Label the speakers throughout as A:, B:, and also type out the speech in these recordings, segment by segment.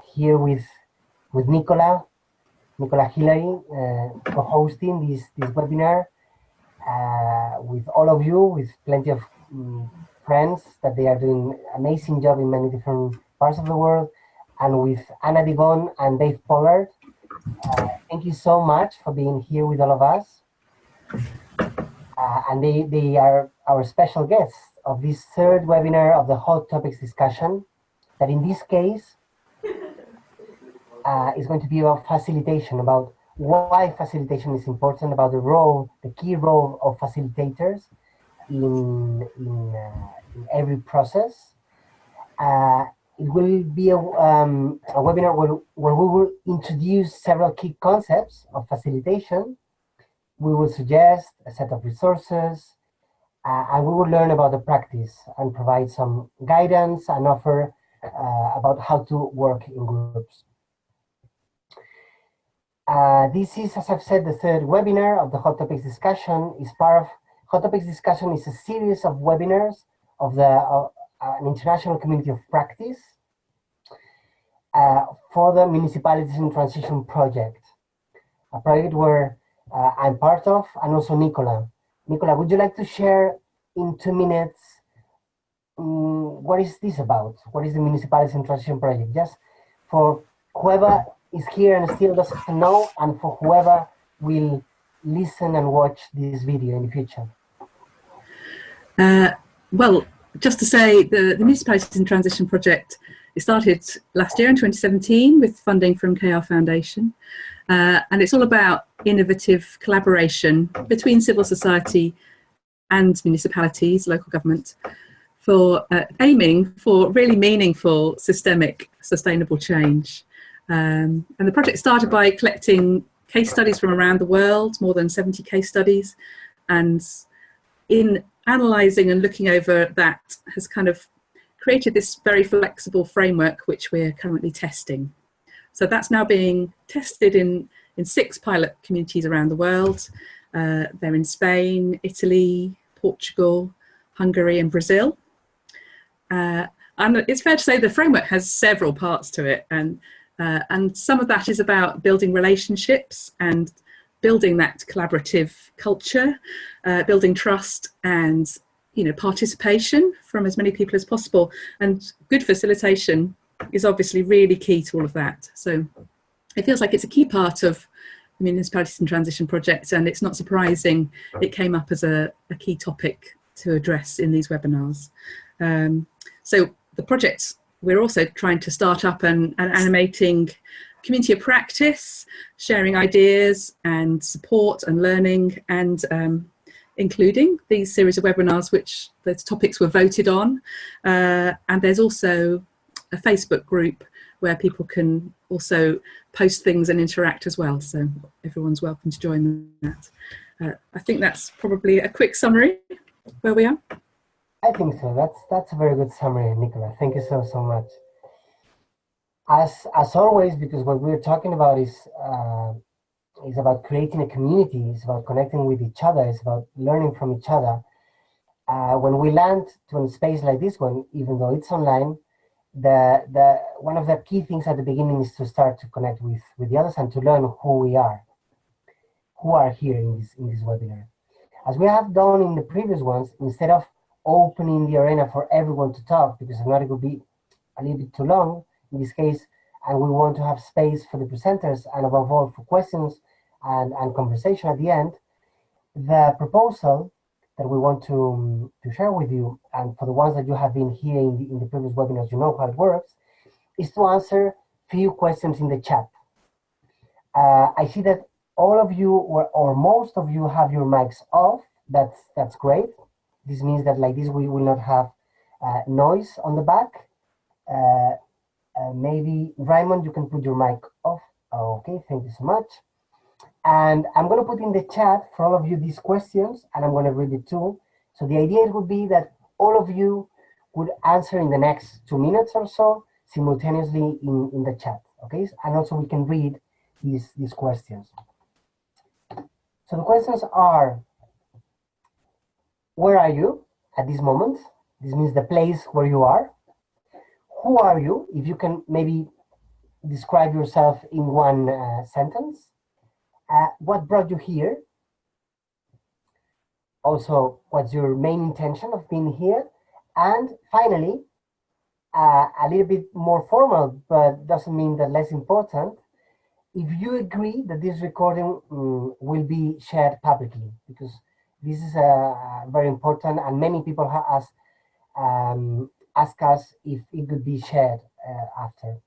A: here with Nicola Hillary, for hosting this webinar with all of you, with plenty of friends that they are doing amazing job in many different parts of the world, and with Anna Digón and Dave Pollard. Thank you so much for being here with all of us. And they are our special guests of this third webinar of the hot topics discussion, that in this case is going to be about facilitation, about why facilitation is important, about the key role of facilitators in every process. It will be a webinar where we will introduce several key concepts of facilitation. We will suggest a set of resources, and we will learn about the practice and provide some guidance and offer about how to work in groups. This is, as I've said, the third webinar of the Hot Topics discussion. Hot Topics discussion is a series of webinars of an international community of practice for the Municipalities in Transition project, a project where I'm part of, and also Nicola. Nicola, would you like to share in 2 minutes what is this about? What is the Municipalities in Transition project? Just for whoever is here and still doesn't know, and for whoever will listen and watch this video in the future.
B: Well, just to say, the Municipalities in Transition project, it started last year in 2017 with funding from KR Foundation. And it's all about innovative collaboration between civil society and municipalities, local government, for aiming for really meaningful, systemic, sustainable change. And the project started by collecting case studies from around the world, more than 70 case studies, and in analysing and looking over that has kind of created this very flexible framework which we're currently testing. So that's now being tested in 6 pilot communities around the world. They're in Spain, Italy, Portugal, Hungary and Brazil. And it's fair to say the framework has several parts to it, and some of that is about building relationships and building that collaborative culture, building trust and participation from as many people as possible. And good facilitation is obviously really key to all of that. So it feels like it's a key part of the Municipalities in Transition project, and it's not surprising it came up as a key topic to address in these webinars. So the project, we're also trying to start up and animating community of practice, sharing ideas and support and learning, and including these series of webinars which the topics were voted on. And there's also a Facebook group where people can also post things and interact as well. So everyone's welcome to join that. I think that's probably a quick summary where we are.
A: I think so. That's a very good summary, Nicola. Thank you so much. As always, because what we're talking about is about creating a community, it's about connecting with each other, it's about learning from each other. When we land to a space like this one, even though it's online, one of the key things at the beginning is to start to connect with the others and to learn who are here in this webinar. As we have done in the previous ones, instead of opening the arena for everyone to talk, because if not it would be a little bit too long in this case, and we want to have space for the presenters and above all for questions and conversation at the end, the proposal that we want to share with you, and for the ones that you have been here in the previous webinars, you know how it works, is to answer few questions in the chat. I see that all of you, or most of you, have your mics off. That's great. This means that like this we will not have noise on the back. Maybe Raymond, you can put your mic off. Okay, thank you so much. And I'm going to put in the chat for all of you these questions, and I'm going to read it too. So the idea would be that all of you would answer in the next 2 minutes or so simultaneously in the chat. Okay, and also we can read these questions. So the questions are: where are you at this moment? This means the place where you are. Who are you? If you can maybe describe yourself in one sentence. What brought you here? Also, what's your main intention of being here? And finally, a little bit more formal, but doesn't mean that less important, if you agree that this recording will be shared publicly, because this is very important, and many people have asked us if it could be shared after.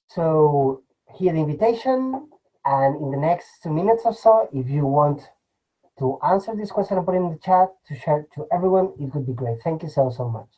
A: So here the invitation, and in the next 2 minutes or so, if you want to answer this question and put it in the chat to share to everyone, it would be great. Thank you so much.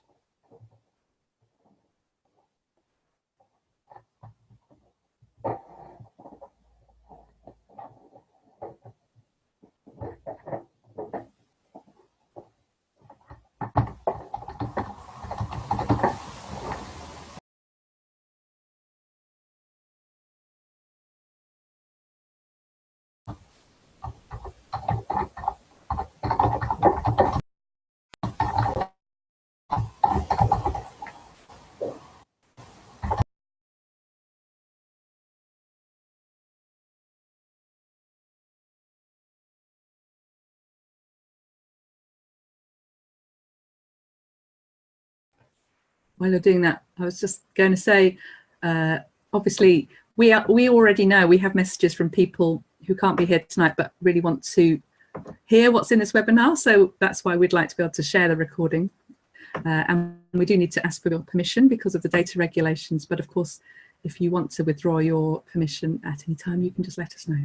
B: While you're doing that, I was just going to say, obviously, we already know we have messages from people who can't be here tonight but really want to hear what's in this webinar. So that's why we'd like to be able to share the recording. And we do need to ask for your permission because of the data regulations. But of course, if you want to withdraw your permission at any time, you can just let us know.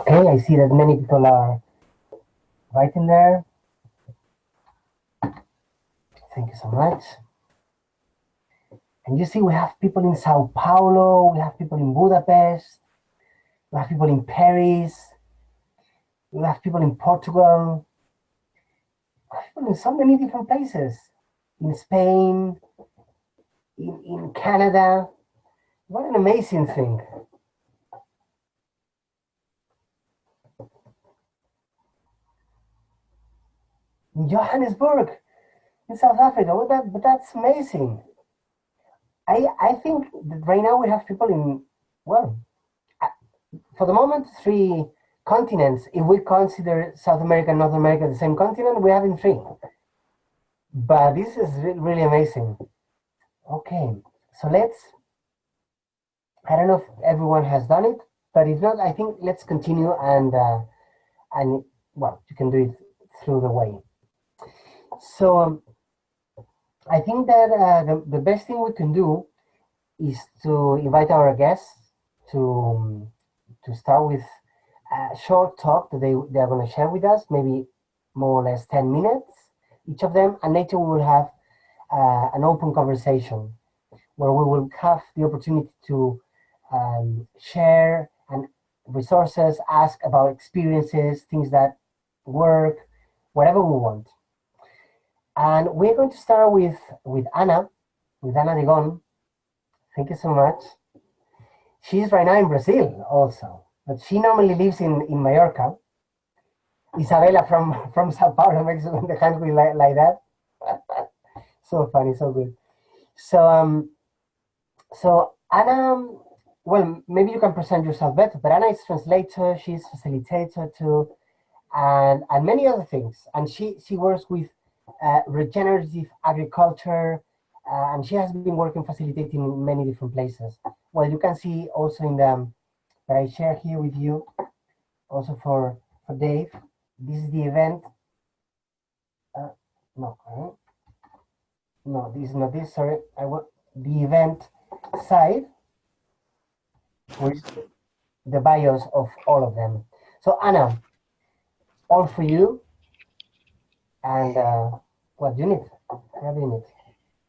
A: Okay, I see that many people are writing there. Thank you so much. And you see, we have people in Sao Paulo, we have people in Budapest, we have people in Paris, we have people in Portugal, we have people in so many different places, in Spain, in Canada. What an amazing thing. In Johannesburg, in South Africa, but that's amazing. I think that right now we have people in, well, for the moment, 3 continents. If we consider South America and North America the same continent, we have in 3. But this is really amazing. Okay, so I don't know if everyone has done it, but if not, I think let's continue and well, you can do it through the way. So I think that the best thing we can do is to invite our guests to start with a short talk that they are going to share with us, maybe more or less 10 minutes, each of them, and later we will have an open conversation where we will have the opportunity to share and resources, ask about experiences, things that work, whatever we want. And we're going to start with Ana Digón. Thank you so much. She's right now in Brazil also, but she normally lives in Mallorca. Isabella from Sao Paulo makes the hands like that. So funny, so good. So so Ana, well, maybe you can present yourself better, but Ana is translator, she's facilitator too, and many other things. And she works with regenerative agriculture, and she has been working facilitating in many different places. Well, you can see also in the that I share here with you, also for Dave. This is the event. No, this is not this. Sorry, I want the event side with the bios of all of them. So Ana, all for you. And what you need? Whatever you need.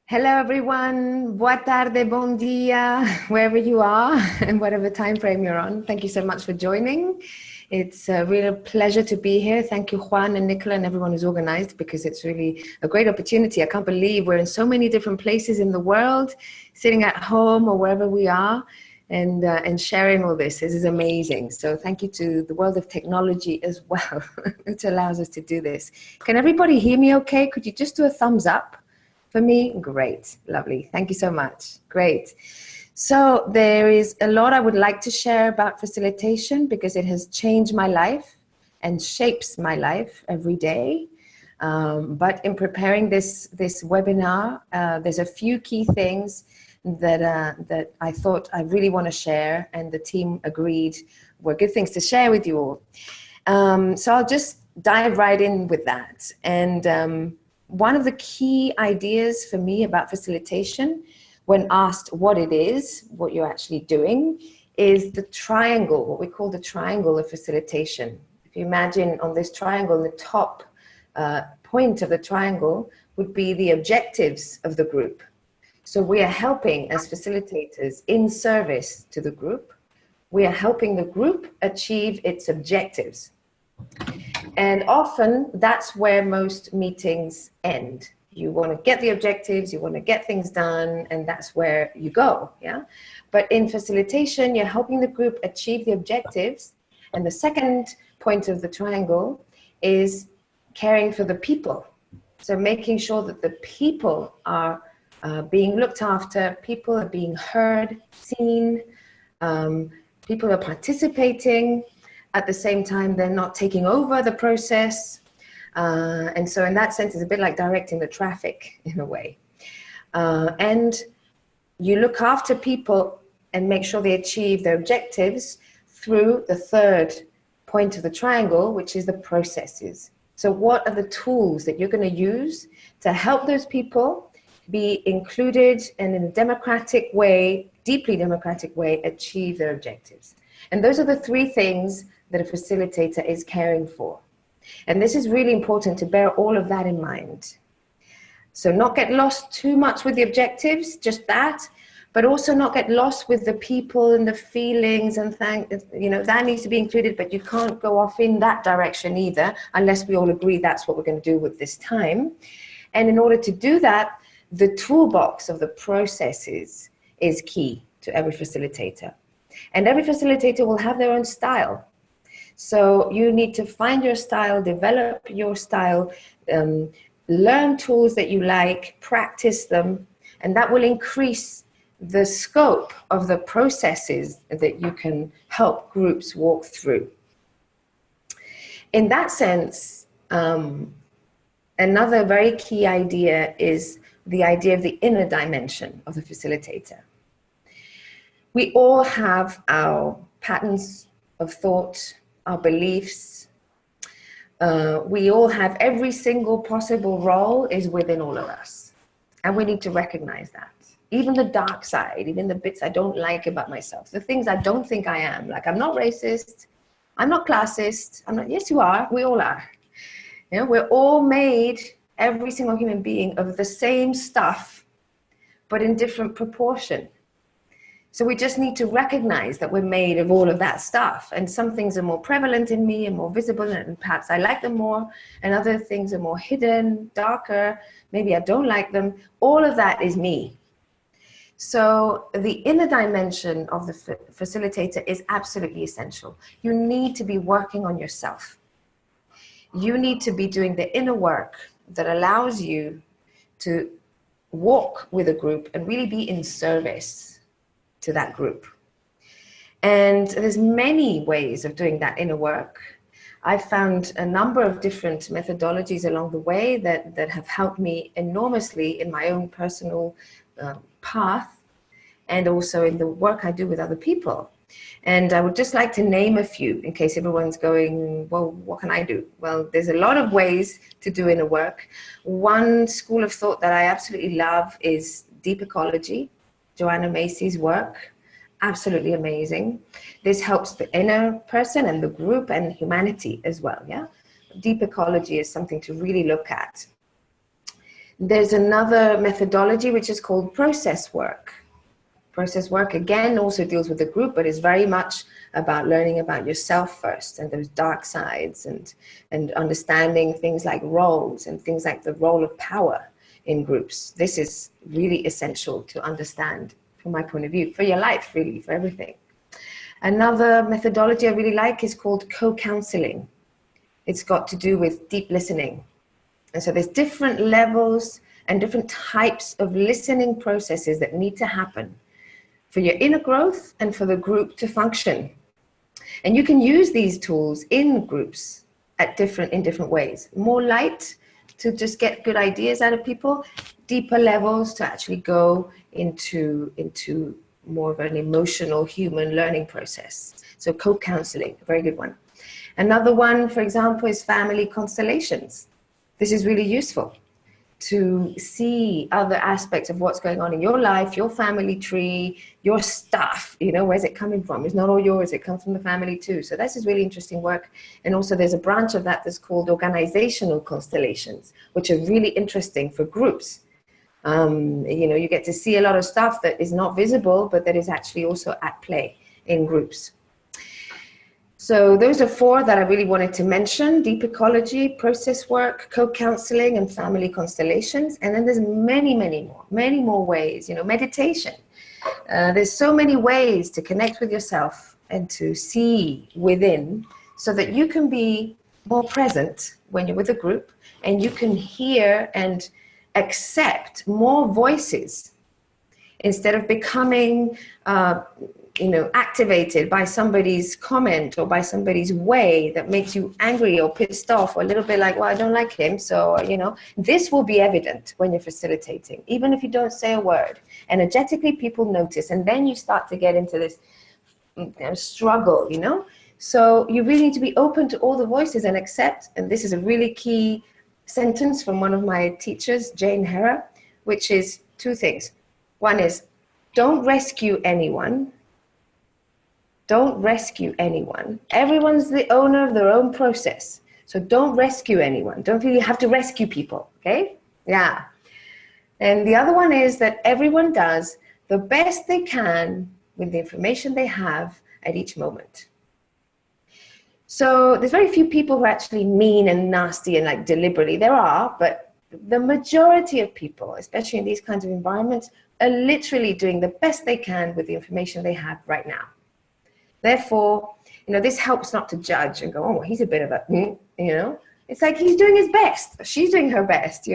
C: Hello everyone, boa tarde, bom dia, wherever you are and whatever time frame you're on. Thank you so much for joining. It's a real pleasure to be here. Thank you, Juan and Nicola and everyone who's organized, because it's really a great opportunity. I can't believe we're in so many different places in the world, sitting at home or wherever we are, and sharing all this. This is amazing. So thank you to the world of technology as well, which allows us to do this. Can everybody hear me okay? Could you just do a thumbs up for me? Great, lovely. Thank you so much. Great. So there is a lot I would like to share about facilitation because it has changed my life and shapes my life every day. But in preparing this webinar, there's a few key things that I thought I really want to share, and the team agreed were good things to share with you all. So I'll just dive right in with that. And one of the key ideas for me about facilitation, when asked what it is, what you're actually doing, is the triangle, what we call the triangle of facilitation. If you imagine on this triangle, the top point of the triangle would be the objectives of the group. So we are helping as facilitators in service to the group. We are helping the group achieve its objectives. And often that's where most meetings end. You want to get the objectives, you want to get things done, and that's where you go, yeah? But in facilitation, you're helping the group achieve the objectives. And the second point of the triangle is caring for the people. So making sure that the people are being looked after, people are being heard, seen, people are participating. At the same time, they're not taking over the process. And so in that sense, it's a bit like directing the traffic in a way. And you look after people and make sure they achieve their objectives through the third point of the triangle, which is the processes. So what are the tools that you're going to use to help those people be included and in a democratic way, deeply democratic way, achieve their objectives? And those are the three things that a facilitator is caring for. And this is really important to bear all of that in mind. So not get lost too much with the objectives, just that, but also not get lost with the people and the feelings and that needs to be included, but you can't go off in that direction either, unless we all agree that's what we're going to do with this time. And in order to do that, the toolbox of the processes is key to every facilitator. And every facilitator will have their own style. So you need to find your style, develop your style, learn tools that you like, practice them, and that will increase the scope of the processes that you can help groups walk through. In that sense, another very key idea is the idea of the inner dimension of the facilitator. We all have our patterns of thought, our beliefs. We all have every single possible role is within all of us. And we need to recognize that. Even the dark side, even the bits I don't like about myself, the things I don't think I am, like I'm not racist, I'm not classist, I'm not, yes you are, we all are. You know, we're all made, every single human being, of the same stuff, but in different proportion. So we just need to recognize that we're made of all of that stuff. And some things are more prevalent in me and more visible, and perhaps I like them more, and other things are more hidden, darker, maybe I don't like them. All of that is me. So the inner dimension of the facilitator is absolutely essential. You need to be working on yourself. You need to be doing the inner work that allows you to walk with a group and really be in service to that group. And there's many ways of doing that inner work. I've found a number of different methodologies along the way that have helped me enormously in my own personal path, and also in the work I do with other people. And I would just like to name a few in case everyone's going, well, what can I do? Well, there's a lot of ways to do inner work. One school of thought that I absolutely love is deep ecology. Joanna Macy's work, absolutely amazing. This helps the inner person and the group and humanity as well, yeah? Deep ecology is something to really look at. There's another methodology which is called process work. Process work, again, also deals with the group, but is very much about learning about yourself first and those dark sides, and understanding things like roles and things like the role of power in groups. This is really essential to understand from my point of view, for your life, really, for everything. Another methodology I really like is called co-counseling. It's got to do with deep listening. And so there's different levels and different types of listening processes that need to happen for your inner growth and for the group to function. And you can use these tools in groups in different ways. More light to just get good ideas out of people, deeper levels to actually go into more of an emotional human learning process. So co-counseling, a very good one. Another one, for example, is family constellations. This is really useful to see other aspects of what's going on in your life, your family tree, your stuff, where's it coming from? It's not all yours, it comes from the family too. So this is really interesting work. And also there's a branch of that that's called organizational constellations, which are really interesting for groups. You get to see a lot of stuff that is not visible, but that is actually also at play in groups. So those are 4 that I really wanted to mention: deep ecology, process work, co-counseling, and family constellations. And then there's many more ways, meditation. There's so many ways to connect with yourself and to see within, so that you can be more present when you're with a group, and you can hear and accept more voices instead of becoming activated by somebody's comment or by somebody's way that makes you angry or pissed off, or a little bit like, well, I don't like him. So, this will be evident when you're facilitating, even if you don't say a word. Energetically, people notice, and then you start to get into this struggle, So you really need to be open to all the voices and accept, and this is a really key sentence from one of my teachers, Jane Hera, which is 2 things. One is, don't rescue anyone. Don't rescue anyone. Everyone's the owner of their own process. So don't rescue anyone. Don't feel you have to rescue people, okay? Yeah. And the other one is that everyone does the best they can with the information they have at each moment. So there's very few people who are actually mean and nasty and deliberately. There are, but the majority of people, especially in these kinds of environments, are literally doing the best they can with the information they have right now. Therefore, this helps not to judge and go, oh, well, he's a bit of a, It's like he's doing his best. She's doing her best,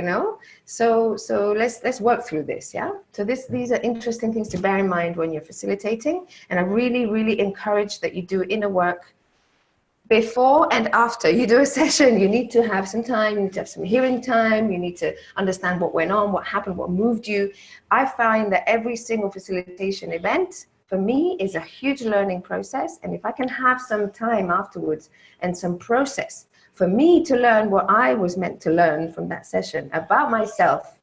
C: So let's work through this, yeah? So these are interesting things to bear in mind when you're facilitating. And I really, really encourage that you do inner work before and after you do a session. You need to have some time, you need to have some hearing time, you need to understand what went on, what happened, what moved you. I find that every single facilitation event, for me, is a huge learning process. And if I can have some time afterwards and some process for me to learn what I was meant to learn from that session about myself,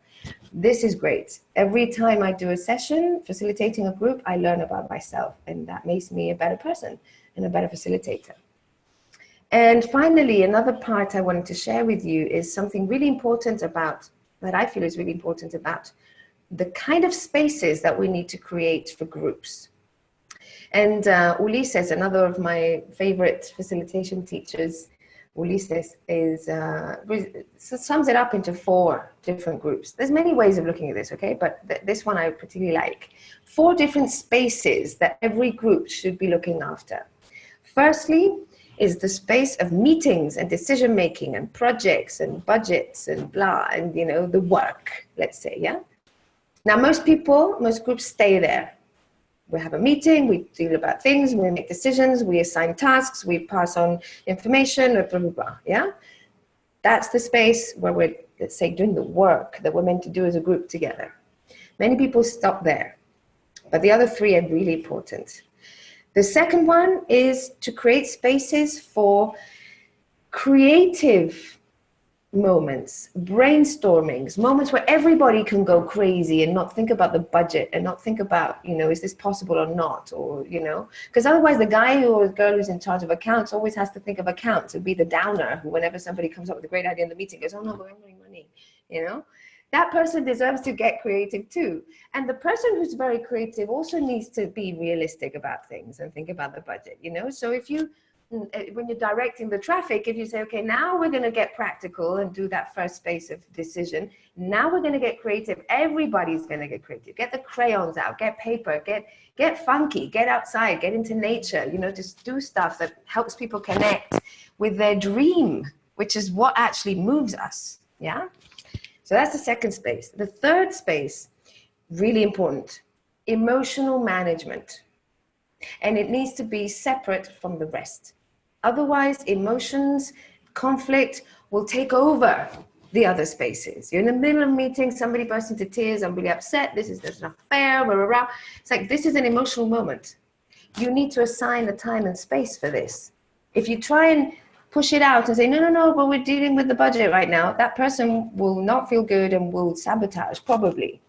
C: this is great. Every time I do a session, facilitating a group, I learn about myself, and that makes me a better person and a better facilitator. And finally, another part I wanted to share with you is something really important that I feel is really important about the kind of spaces that we need to create for groups. And Ulises, another of my favorite facilitation teachers, Ulises sums it up into 4 different groups. There's many ways of looking at this, okay? But this one I particularly like. 4 different spaces that every group should be looking after. Firstly, is the space of meetings and decision making and projects and budgets and blah, and the work, let's say, yeah? Now, most groups stay there. We have a meeting, we deal about things, we make decisions, we assign tasks, we pass on information, blah, blah, blah, yeah? That's the space where we're, let's say, doing the work that we're meant to do as a group together. Many people stop there, but the other 3 are really important. The second one is to create spaces for creative moments, brainstormings, moments where everybody can go crazy and not think about the budget and not think about, is this possible or not, or, because otherwise the guy or the girl who's in charge of accounts always has to think of accounts and be the downer who, whenever somebody comes up with a great idea in the meeting, goes, oh no, but I don't have any money, that person deserves to get creative too. And the person who's very creative also needs to be realistic about things and think about the budget, you know? So if you, when you're directing the traffic, if you say, okay, now we're going to get practical and do that first space of decision, now we're going to get creative. Everybody's going to get creative. Get the crayons out, get paper, get funky, get outside, get into nature, you know, just do stuff that helps people connect with their dream, which is what actually moves us. Yeah. So that's the second space. The third space, really important, emotional management. And it needs to be separate from the rest. Otherwise, emotions, conflict will take over the other spaces. You're in the middle of a meeting, somebody bursts into tears, I'm really upset, there's not fair, blah, blah, blah. It's like, this is an emotional moment. You need to assign the time and space for this. If you try and push it out and say, no, but we're dealing with the budget right now, that person will not feel good and will sabotage, probably.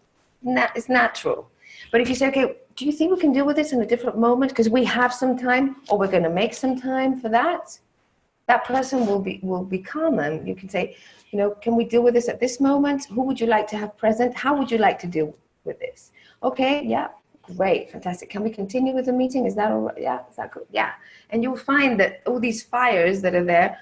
C: It's natural. But if you say, okay, do you think we can deal with this in a different moment because we have some time, or we're going to make some time for that? That person will be calmer. And you can say, you know, can we deal with this at this moment? Who would you like to have present? How would you like to deal with this? Okay, yeah, great, fantastic. Can we continue with the meeting? Is that all right? Yeah, is that good? Yeah. And you'll find that all these fires that are there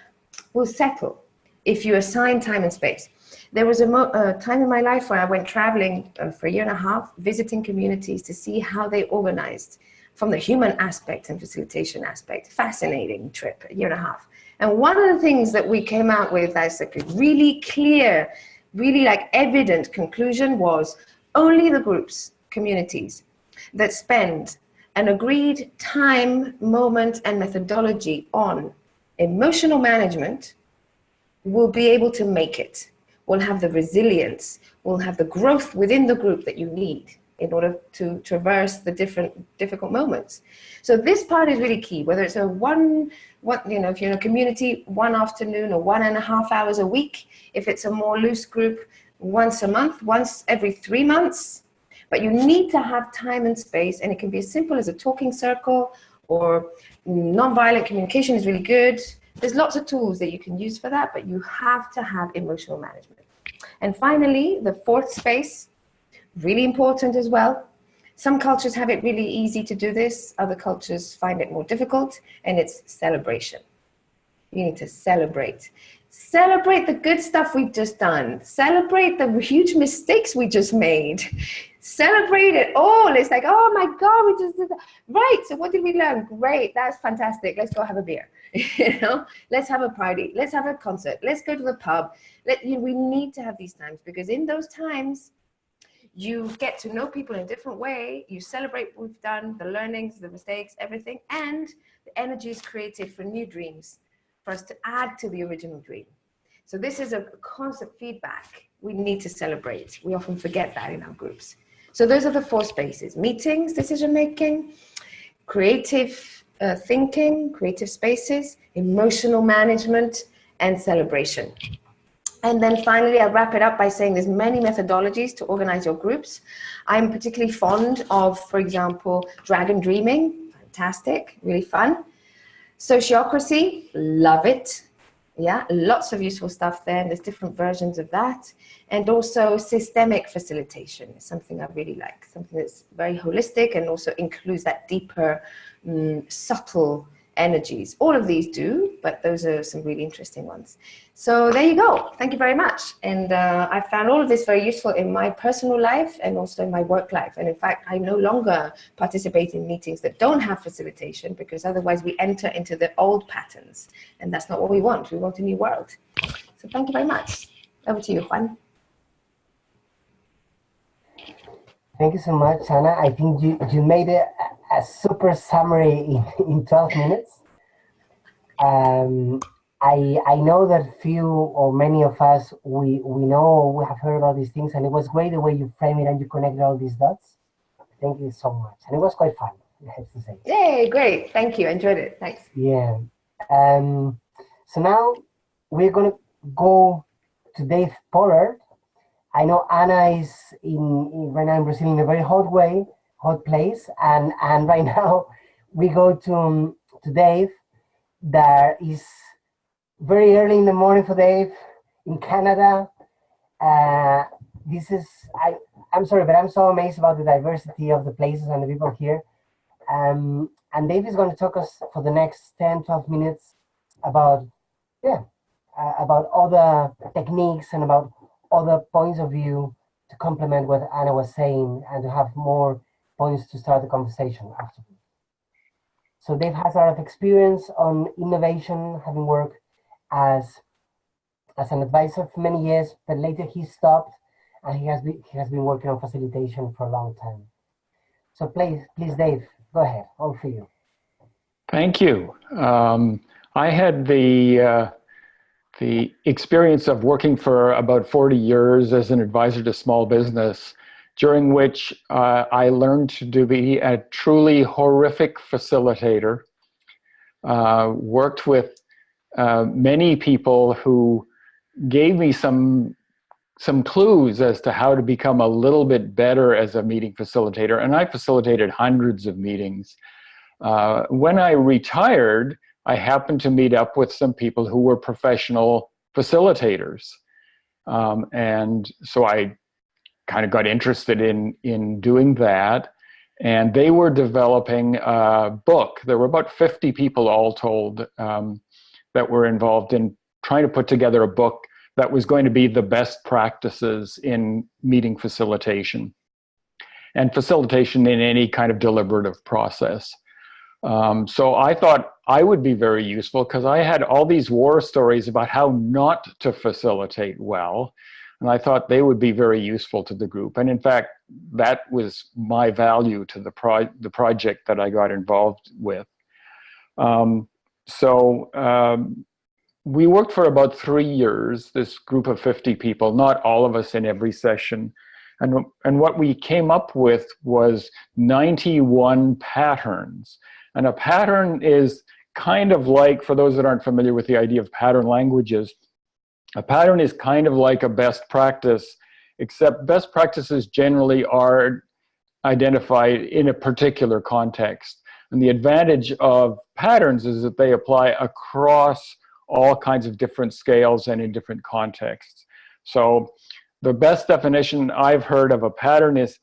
C: will settle if you assign time and space. There was a time in my life where I went traveling for a year and a half, visiting communities to see how they organized from the human aspect and facilitation aspect. Fascinating trip, a year and a half. And one of the things that we came out with as a really clear, really like evident conclusion was only the groups, communities that spend an agreed time, moment, and methodology on emotional management will be able to make it. Will have the resilience, will have the growth within the group that you need in order to traverse the difficult moments. So this part is really key, whether it's if you're in a community, one afternoon or 1.5 hours a week, if it's a more loose group, once a month, once every 3 months. But you need to have time and space, and it can be as simple as a talking circle, or nonviolent communication is really good. There's lots of tools that you can use for that, but you have to have emotional management. And finally, the fourth space, really important as well. Some cultures have it really easy to do this. Other cultures find it more difficult, and it's celebration. You need to celebrate. Celebrate the good stuff we've just done. Celebrate the huge mistakes we just made. Celebrate it all. It's like, oh my God, we just did that. Right, so what did we learn? Great, that's fantastic. Let's go have a beer. You know, let's have a party. Let's have a concert. Let's go to the pub. We need to have these times, because in those times, you get to know people in a different way. You celebrate what we've done, the learnings, the mistakes, everything. And the energy is created for new dreams, for us to add to the original dream. So this is a constant feedback. We need to celebrate. We often forget that in our groups. So those are the four spaces: meetings, decision-making, creative thinking, creative spaces, emotional management, and celebration. And then finally, I'll wrap it up by saying there's many methodologies to organize your groups. I'm particularly fond of, for example, dragon dreaming. Fantastic, really fun. Sociocracy, love it. Yeah, lots of useful stuff there. And there's different versions of that. And also systemic facilitation is something I really like. Something that's very holistic and also includes that deeper, subtle energies. All of these do, but those are some really interesting ones. So there you go. Thank you very much. And I found all of this very useful in my personal life and also in my work life. And in fact, I no longer participate in meetings that don't have facilitation, because otherwise we enter into the old patterns. And that's not what we want. We want a new world. So thank you very much. Over to you, Juan.
A: Thank you so much, Anna. I think you made a super summary in 12 minutes. I know that few or many of us, we know or we have heard about these things, and it was great the way you frame it and you connected all these dots. Thank you so much. And it was quite fun, I have to say.
C: Yay, great. Thank you. I enjoyed it. Thanks.
A: Yeah. So now we're going to go to Dave Pollard. I know Anna is right now in Brazil in a very hot place, and right now we go to Dave. That is very early in the morning for Dave in Canada, this is, I'm sorry, but I'm so amazed about the diversity of the places and the people here. And Dave is going to talk us for the next 10, 12 minutes about, about other techniques and about other points of view to complement what Anna was saying and to have more points to start the conversation after. So Dave has a lot of experience on innovation, having worked as an advisor for many years, but later he stopped and he has been working on facilitation for a long time. So please Dave, go ahead, all for you.
D: Thank you. I had the experience of working for about 40 years as an advisor to small business, during which I learned to be a truly horrific facilitator. Worked with many people who gave me some clues as to how to become a little bit better as a meeting facilitator, and I facilitated hundreds of meetings. When I retired, I happened to meet up with some people who were professional facilitators. And so I kind of got interested in doing that. And they were developing a book. There were about 50 people all told that were involved in trying to put together a book that was going to be the best practices in meeting facilitation and facilitation in any kind of deliberative process. So I thought I would be very useful because I had all these war stories about how not to facilitate well. And I thought they would be very useful to the group. And in fact, that was my value to the project that I got involved with. We worked for about 3 years, this group of 50 people, not all of us in every session. And what we came up with was 91 patterns. And a pattern is kind of like, for those that aren't familiar with the idea of pattern languages, a pattern is kind of like a best practice, except best practices generally are identified in a particular context. And the advantage of patterns is that they apply across all kinds of different scales and in different contexts. So the best definition I've heard of a pattern is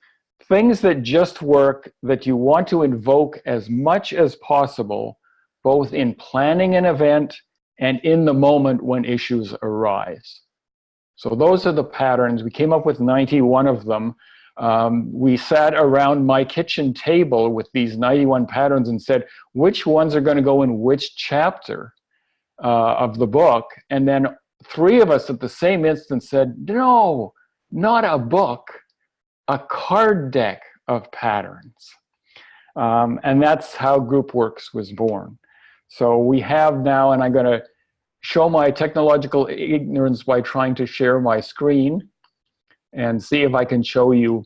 D: things that just work, that you want to invoke as much as possible, both in planning an event and in the moment when issues arise. So those are the patterns. We came up with 91 of them. We sat around my kitchen table with these 91 patterns and said, which ones are going to go in which chapter of the book? And then 3 of us at the same instant said, no, not a book, a card deck of patterns. And that's how GroupWorks was born. So we have now, and I'm going to show my technological ignorance by trying to share my screen and see if I can show you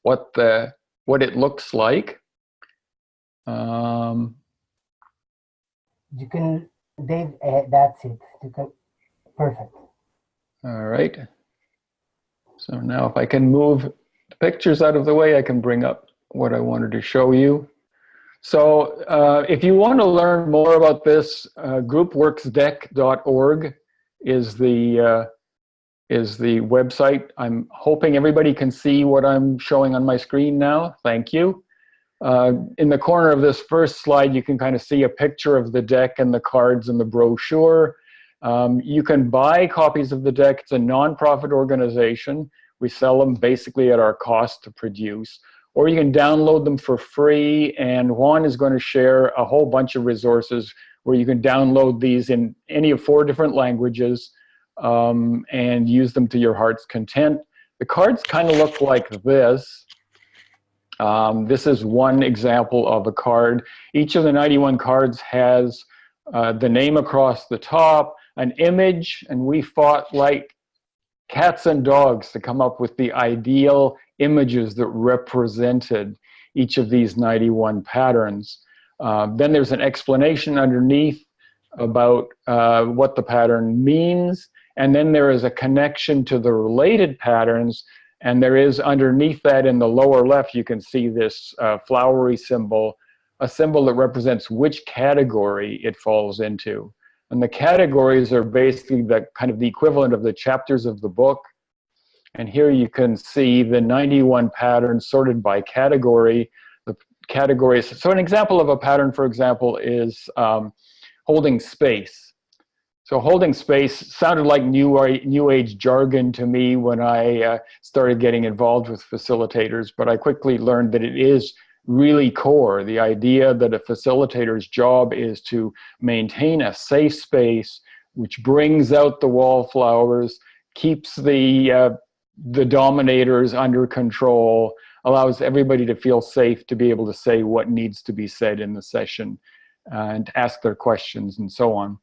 D: what it looks like.
A: You can, Dave, that's it. You can, perfect.
D: All right. So now if I can move the pictures out of the way, I can bring up what I wanted to show you. So if you want to learn more about this, groupworksdeck.org is the website. I'm hoping everybody can see what I'm showing on my screen now. Thank you. In the corner of this first slide, you can kind of see a picture of the deck and the cards and the brochure. You can buy copies of the deck. It's a nonprofit organization. We sell them basically at our cost to produce. Or you can download them for free, and Juan is going to share a whole bunch of resources where you can download these in any of 4 different languages and use them to your heart's content. The cards kind of look like this. This is one example of a card. Each of the 91 cards has the name across the top, an image, and we fought like cats and dogs to come up with the ideal images that represented each of these 91 patterns. Then there's an explanation underneath about what the pattern means, and then there is a connection to the related patterns, and there is underneath that in the lower left, you can see this flowery symbol, a symbol that represents which category it falls into. And the categories are basically the kind of the equivalent of the chapters of the book. And here you can see the 91 patterns sorted by category. The categories, so an example of a pattern, for example, is holding space. So holding space sounded like new age jargon to me when I started getting involved with facilitators, but I quickly learned that it is really core. The idea that a facilitator's job is to maintain a safe space, which brings out the wallflowers, keeps the dominators under control, allows everybody to feel safe to be able to say what needs to be said in the session and ask their questions and so on.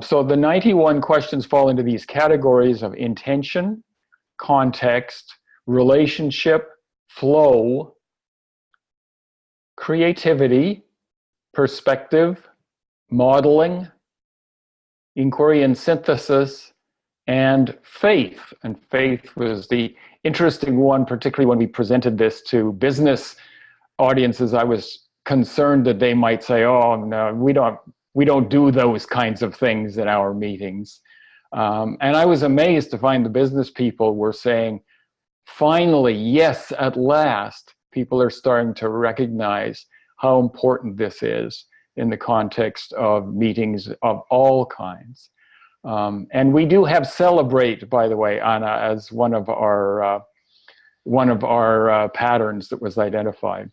D: So the 91 questions fall into these categories of intention, context, relationship, flow, creativity, perspective, modeling, inquiry and synthesis, and faith. And faith was the interesting one, particularly when we presented this to business audiences. I was concerned that they might say, oh, no, we don't do those kinds of things in our meetings. And I was amazed to find the business people were saying, finally, yes, at last, people are starting to recognize how important this is in the context of meetings of all kinds. And we do have Celebrate, by the way, Anna, as one of our patterns that was identified.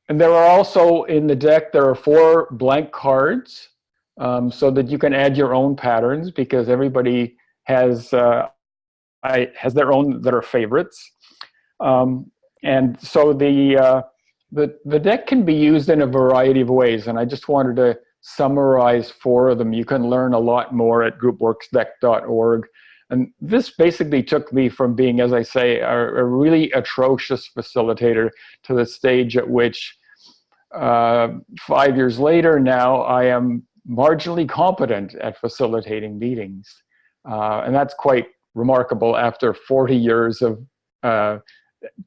D: And there are also, in the deck, there are 4 blank cards so that you can add your own patterns, because everybody has their own that are favorites. And so the deck can be used in a variety of ways, and I just wanted to summarize 4 of them. You can learn a lot more at groupworksdeck.org. And this basically took me from being, as I say, a really atrocious facilitator to the stage at which 5 years later now I am marginally competent at facilitating meetings. And that's quite remarkable after 40 years of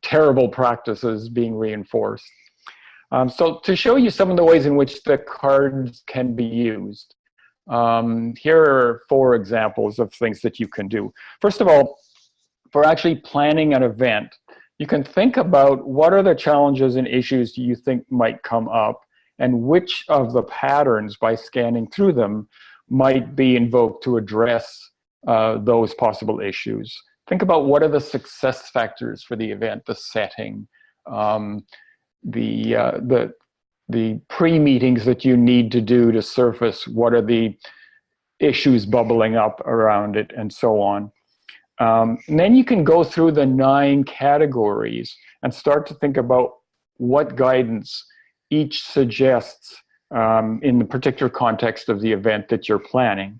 D: terrible practices being reinforced. So to show you some of the ways in which the cards can be used, here are 4 examples of things that you can do. First of all, for actually planning an event, you can think about what are the challenges and issues you think might come up, and which of the patterns, by scanning through them, might be invoked to address those possible issues. Think about what are the success factors for the event, the setting, the pre-meetings that you need to do to surface what are the issues bubbling up around it, and so on. And then you can go through the 9 categories and start to think about what guidance each suggests in the particular context of the event that you're planning.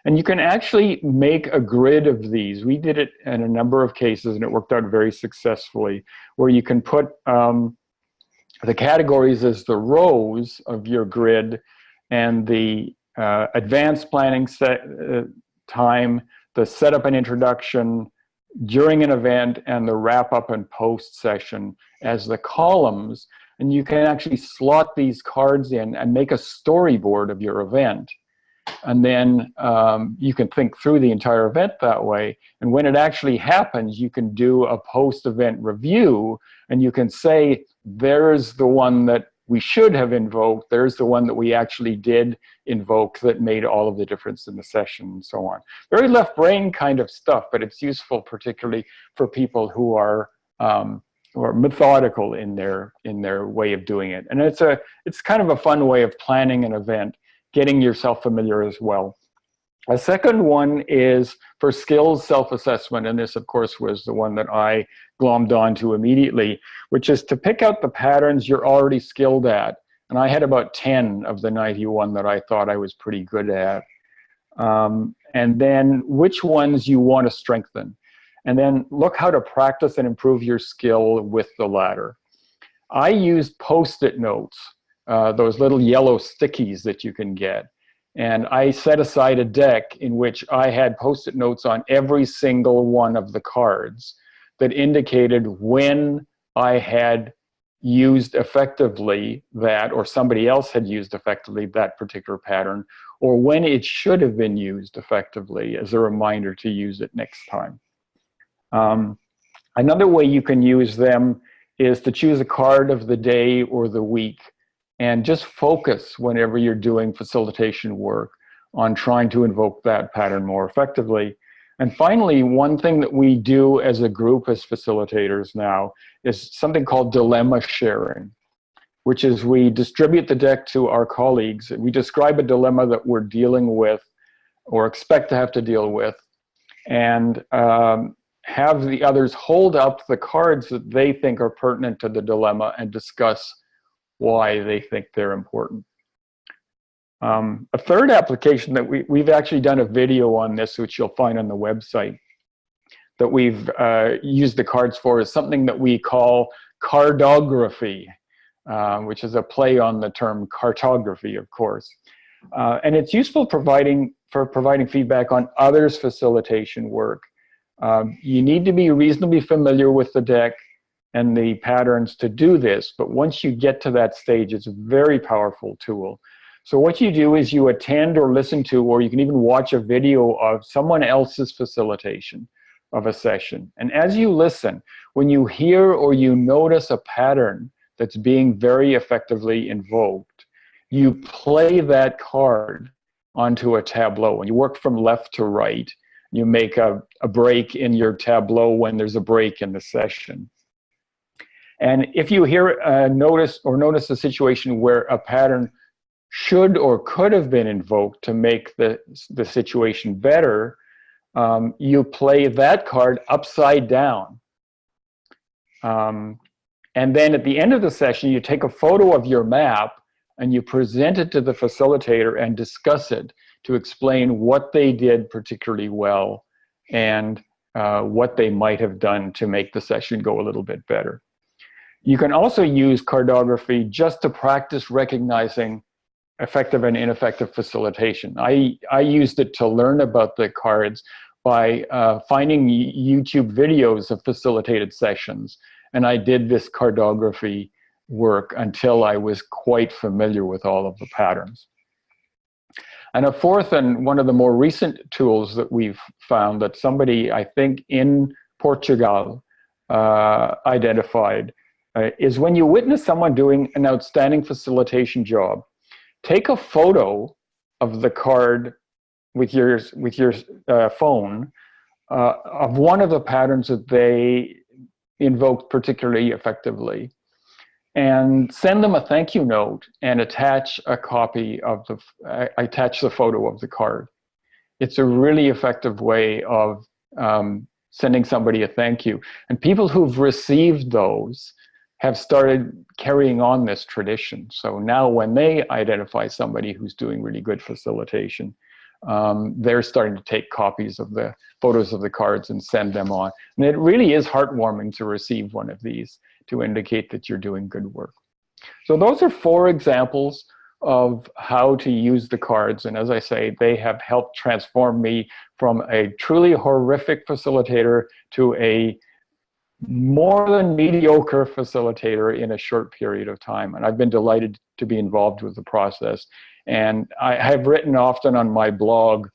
D: And you can actually make a grid of these. We did it in a number of cases, and it worked out very successfully, where you can put the categories as the rows of your grid, and the advanced planning time, the setup and introduction, during an event, and the wrap up and post session as the columns. And you can actually slot these cards in and make a storyboard of your event. And then you can think through the entire event that way. And when it actually happens, you can do a post-event review, and you can say, there's the one that we should have invoked, there's the one that we actually did invoke that made all of the difference in the session, and so on. Very left brain kind of stuff, but it's useful particularly for people who are methodical in their way of doing it. And it's kind of a fun way of planning an event, getting yourself familiar as well. A second one is for skills self-assessment, and this, of course, was the one that I glommed onto immediately, which is to pick out the patterns you're already skilled at. And I had about 10 of the 91 that I thought I was pretty good at. And then which ones you want to strengthen. And then look how to practice and improve your skill with the latter. I used Post-it notes, those little yellow stickies that you can get. And I set aside a deck in which I had Post-it notes on every single one of the cards that indicated when I had used effectively that, or somebody else had used effectively that particular pattern, or when it should have been used effectively as a reminder to use it next time. Another way you can use them is to choose a card of the day or the week and just focus whenever you're doing facilitation work on trying to invoke that pattern more effectively. And finally, one thing that we do as a group as facilitators now is something called dilemma sharing, which is we distribute the deck to our colleagues. We describe a dilemma that we're dealing with or expect to have to deal with, and have the others hold up the cards that they think are pertinent to the dilemma and discuss why they think they're important. A third application that we've actually done a video on this, which you'll find on the website, that we've used the cards for, is something that we call cardography, which is a play on the term cartography, of course. And it's useful for providing feedback on others' facilitation work. You need to be reasonably familiar with the deck and the patterns to do this, but once you get to that stage, it's a very powerful tool. So what you do is you attend or listen to, or you can even watch a video of someone else's facilitation of a session. And as you listen, when you hear or you notice a pattern that's being very effectively invoked, you play that card onto a tableau, and you work from left to right. You make a break in your tableau when there's a break in the session. And if you hear notice a situation where a pattern should or could have been invoked to make the situation better, you play that card upside down. And then at the end of the session, you take a photo of your map and you present it to the facilitator and discuss it to explain what they did particularly well and what they might have done to make the session go a little bit better. You can also use cardography just to practice recognizing effective and ineffective facilitation. I used it to learn about the cards by finding YouTube videos of facilitated sessions, and I did this cardography work until I was quite familiar with all of the patterns. And a fourth, and one of the more recent tools that we've found that somebody, I think in Portugal, identified, is when you witness someone doing an outstanding facilitation job, take a photo of the card with your phone of one of the patterns that they invoked particularly effectively, and send them a thank you note and attach a copy of attach the photo of the card. It's a really effective way of sending somebody a thank you. And people who've received those have started carrying on this tradition. So now when they identify somebody who's doing really good facilitation, they're starting to take copies of the photos of the cards and send them on. And it really is heartwarming to receive one of these to indicate that you're doing good work. So those are 4 examples of how to use the cards. And as I say, they have helped transform me from a truly horrific facilitator to a more than mediocre facilitator in a short period of time. And I've been delighted to be involved with the process. And I have written often on my blog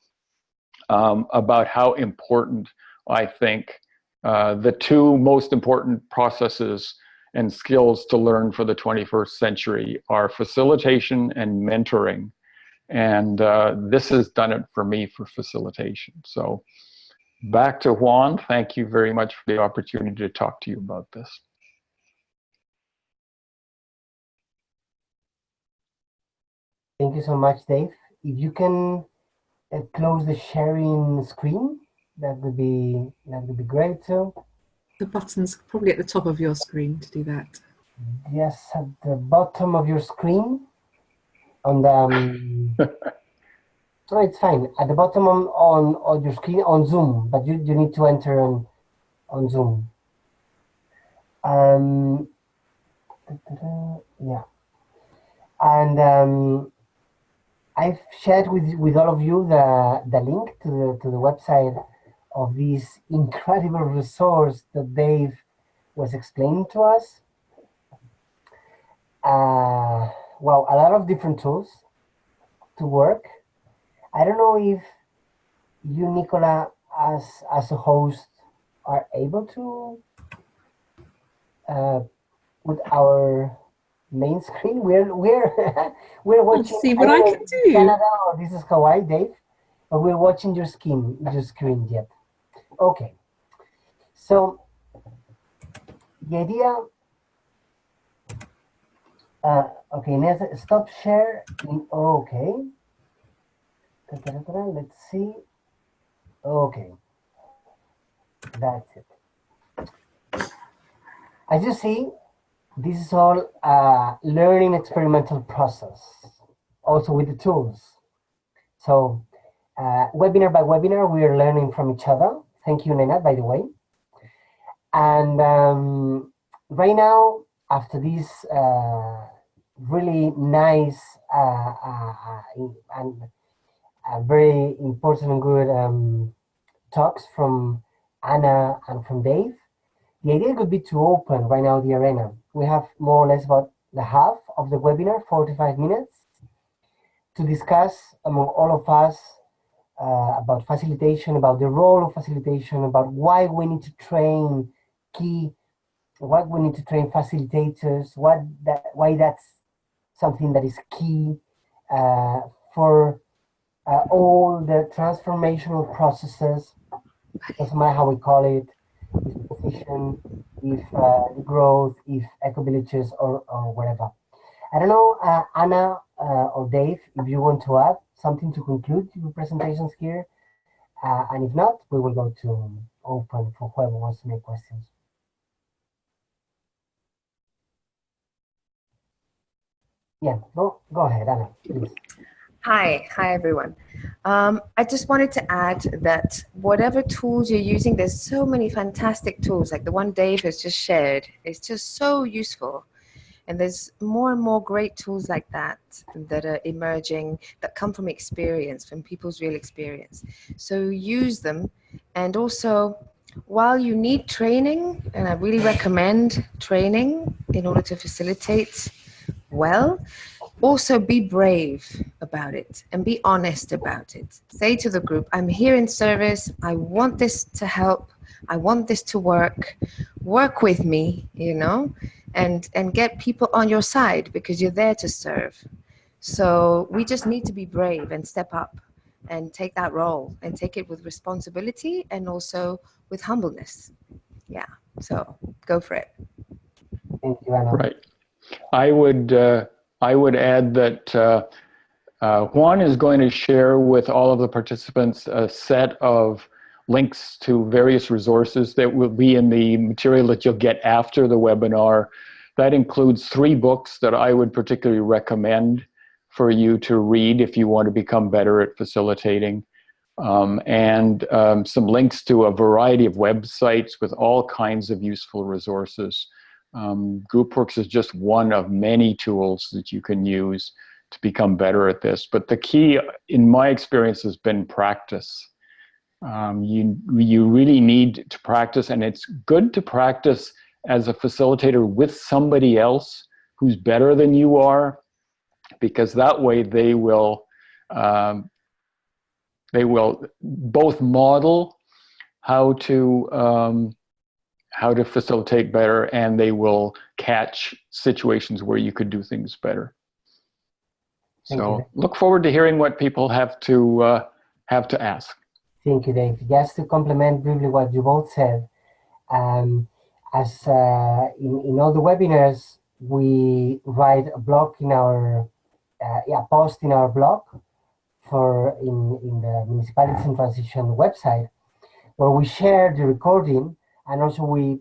D: about how important I think the 2 most important processes and skills to learn for the 21st century are facilitation and mentoring. And this has done it for me for facilitation. So back to Juan. Thank you very much for the opportunity to talk to you about this.
A: Thank you so much, Dave. If you can close the sharing screen, that would be great too.
B: The button's probably at the top of your screen to do that.
A: Yes, at the bottom of your screen, on the so it's fine. At the bottom on your screen on Zoom, but you need to enter on Zoom. Yeah, and I've shared with all of you the link to the website of this incredible resource that Dave was explaining to us. Well, a lot of different tools to work. I don't know if you, Nicola, as a host, are able to put our main screen. We're we're
B: I'll
A: watching.
B: see
A: I
B: what
A: don't
B: I
A: know
B: can
A: if it's
B: do.
A: Canada or this is Hawaii, Dave, but we're watching your screen yet. Okay, so the idea. Okay, let's stop share. Okay, let's see. Okay, that's it. As you see, this is all learning experimental process, also with the tools. So webinar by webinar, we are learning from each other. Thank you, Nena, by the way. And right now, after this really nice and very important and good talks from Anna and from Dave, the idea could be to open right now the arena. We have more or less about the half of the webinar, 45 minutes, to discuss among all of us about facilitation, about the role of facilitation, about why we need to train what we need to train facilitators, why that's something that is key for all the transformational processes. Doesn't matter how we call it, if position, if the growth, if eco-villages or whatever. I don't know, Anna or Dave, if you want to add something to conclude your presentations here. And if not, we will go to open for whoever wants to make questions. Yeah, go ahead, Anna, please.
C: Hi everyone. I just wanted to add that whatever tools you're using, there's so many fantastic tools, like the one Dave has just shared. It's just so useful. And there's more and more great tools like that that are emerging, that come from experience, from people's real experience. So use them. And also, while you need training, and I really recommend training in order to facilitate well, also be brave about it and be honest about it. Say to the group, I'm here in service. I want this to help. I want this to work. Work with me, you know, and get people on your side because you're there to serve. So we just need to be brave and step up and take that role and take it with responsibility and also with humbleness. Yeah, so go for it.
A: Thank you, Anna.
D: Right. I would add that Juan is going to share with all of the participants a set of links to various resources that will be in the material that you'll get after the webinar. That includes 3 books that I would particularly recommend for you to read if you want to become better at facilitating, and some links to a variety of websites with all kinds of useful resources. GroupWorks is just one of many tools that you can use to become better at this. But the key, in my experience, has been practice. You really need to practice, and it's good to practice as a facilitator with somebody else who's better than you are, because that way they will both model how to facilitate better, and they will catch situations where you could do things better. So look forward to hearing what people have to ask.
A: Thank you, Dave. Just to complement briefly what you both said, as in all the webinars, we write a blog in our post in our blog in the Municipalities in Transition website, where we share the recording and also we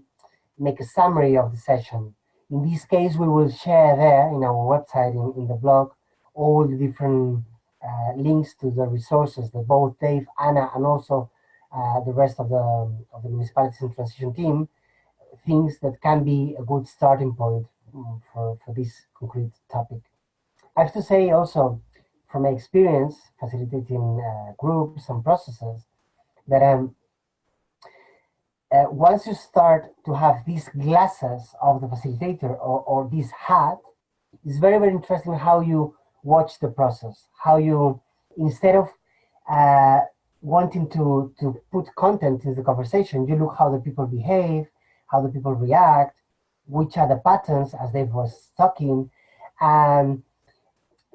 A: make a summary of the session. In this case, we will share there in our website, in the blog, all the different links to the resources that both Dave, Anna, and also the rest of the Municipalities in Transition team, things that can be a good starting point for this concrete topic. I have to say also, from my experience facilitating groups and processes, that once you start to have these glasses of the facilitator or this hat, it's very, very interesting how you watch the process, how you, instead of wanting to put content in the conversation, you look how the people behave, how the people react, which are the patterns as they was talking, and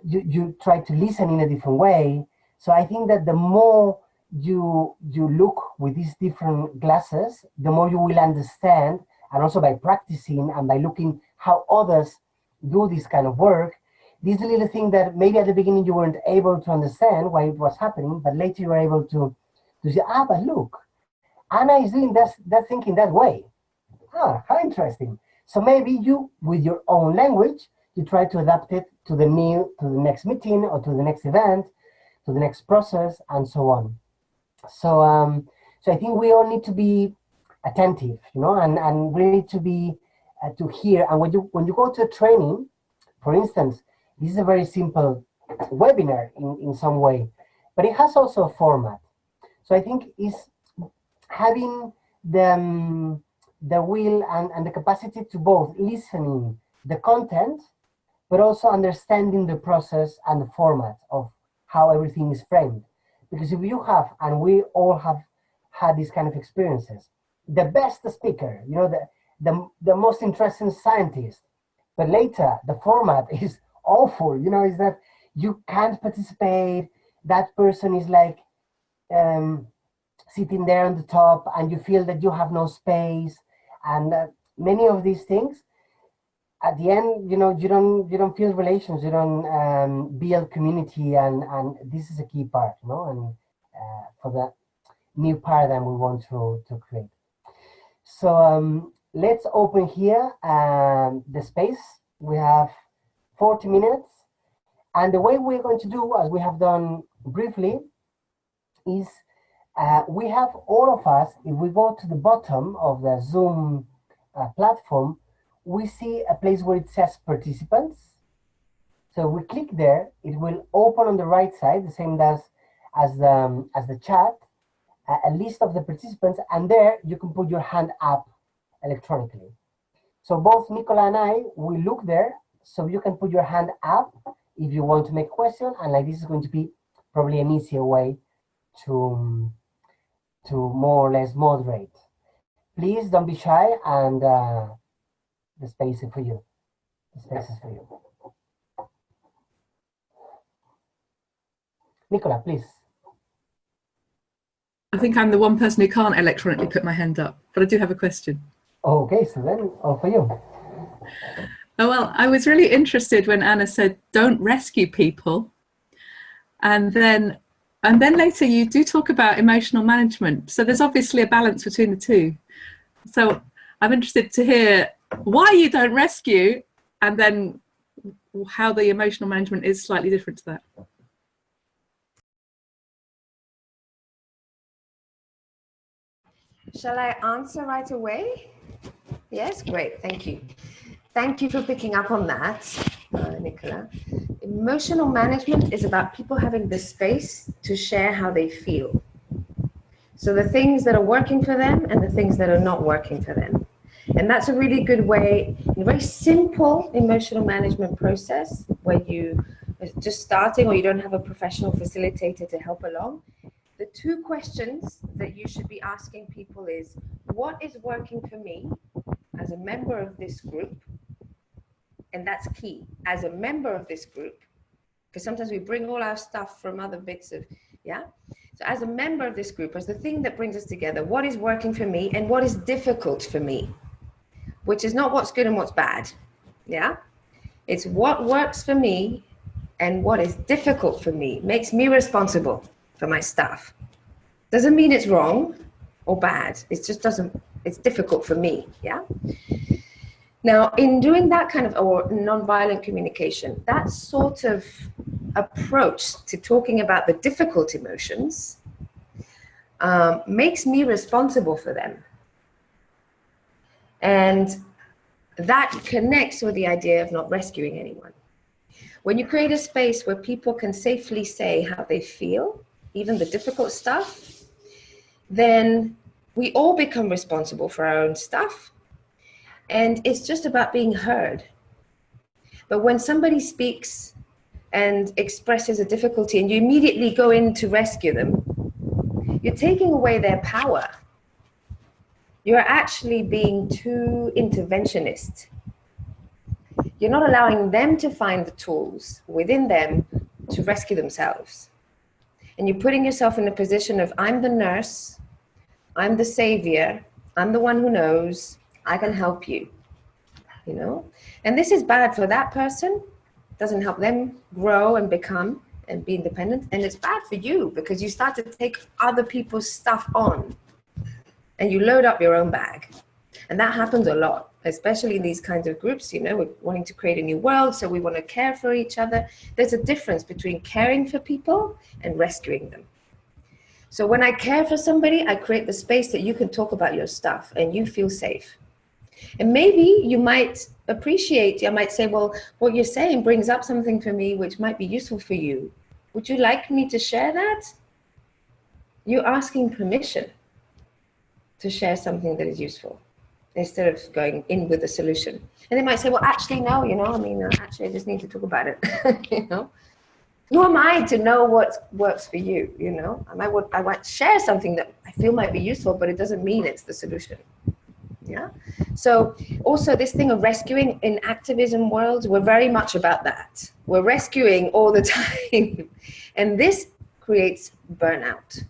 A: you try to listen in a different way. So I think that the more you look with these different glasses, the more you will understand, and also by practicing and by looking how others do this kind of work, this little thing that maybe at the beginning you weren't able to understand why it was happening, but later you were able to say, but look, Anna is doing that thinking that way. How interesting. So maybe you, with your own language, you try to adapt it to the next meeting or to the next event, to the next process, and so on. So, so I think we all need to be attentive, and we need to be to hear. And when you go to a training, for instance, this is a very simple webinar in some way, but it has also a format. So I think it's having the will and the capacity to both listening the content, but also understanding the process and the format of how everything is framed. Because if you have, and we all have had these kind of experiences, the best speaker, the most interesting scientist, but later the format is awful, is that you can't participate, that person is like sitting there on the top, and you feel that you have no space, and many of these things, at the end, you don't feel relations, you don't build community, and this is a key part, and for the new paradigm we want to create. So let's open here the space. We have 40 minutes, and the way we're going to do, as we have done briefly, is we have all of us, if we go to the bottom of the Zoom platform, we see a place where it says participants. So we click there, it will open on the right side, the same as the chat, a list of the participants, and there you can put your hand up electronically. So both Nicola and I, we look there, so you can put your hand up if you want to make a question, and like this is going to be probably an easier way to more or less moderate. Please don't be shy, and the space is for you. The space is for you. Nicola, please.
B: I think I'm the one person who can't electronically put my hand up, but I do have a question.
A: Okay, so then all for you.
B: Oh, well, I was really interested when Anna said, don't rescue people. And then later you do talk about emotional management. So there's obviously a balance between the two. So I'm interested to hear why you don't rescue, and then how the emotional management is slightly different to that.
C: Shall I answer right away? Yes, great, thank you. Thank you for picking up on that, Nicola. Emotional management is about people having the space to share how they feel. So the things that are working for them and the things that are not working for them. And that's a really good way, a very simple emotional management process where you are just starting or you don't have a professional facilitator to help along. The two questions that you should be asking people is, what is working for me as a member of this group? And that's key, as a member of this group, because sometimes we bring all our stuff from other bits of, yeah? So as a member of this group, as the thing that brings us together, what is working for me and what is difficult for me? Which is not what's good and what's bad, yeah? It's what works for me and what is difficult for me, makes me responsible for my stuff. Doesn't mean it's wrong or bad, it just doesn't, it's difficult for me, yeah? Now, in doing that kind of, or nonviolent communication, that sort of approach to talking about the difficult emotions makes me responsible for them. And that connects with the idea of not rescuing anyone. When you create a space where people can safely say how they feel, even the difficult stuff, then we all become responsible for our own stuff. And it's just about being heard. But when somebody speaks and expresses a difficulty and you immediately go in to rescue them, you're taking away their power. You're actually being too interventionist. You're not allowing them to find the tools within them to rescue themselves. And you're putting yourself in a position of, I'm the nurse, I'm the savior, I'm the one who knows, I can help you, you know? And this is bad for that person, doesn't help them grow and become and be independent. And it's bad for you because you start to take other people's stuff on and you load up your own bag. And that happens a lot, especially in these kinds of groups. You know, we're wanting to create a new world, so we want to care for each other. There's a difference between caring for people and rescuing them. So when I care for somebody, I create the space that you can talk about your stuff and you feel safe. And maybe you might appreciate, I might say, well, what you're saying brings up something for me which might be useful for you. Would you like me to share that? You're asking permission to share something that is useful instead of going in with a solution. And they might say, well, actually, no, you know, I mean, actually, I just need to talk about it, you know. Who am I to know what works for you, you know? I might share something that I feel might be useful, but it doesn't mean it's the solution. Yeah. So also this thing of rescuing in activism worlds, we're very much about that. We're rescuing all the time. And this creates burnout.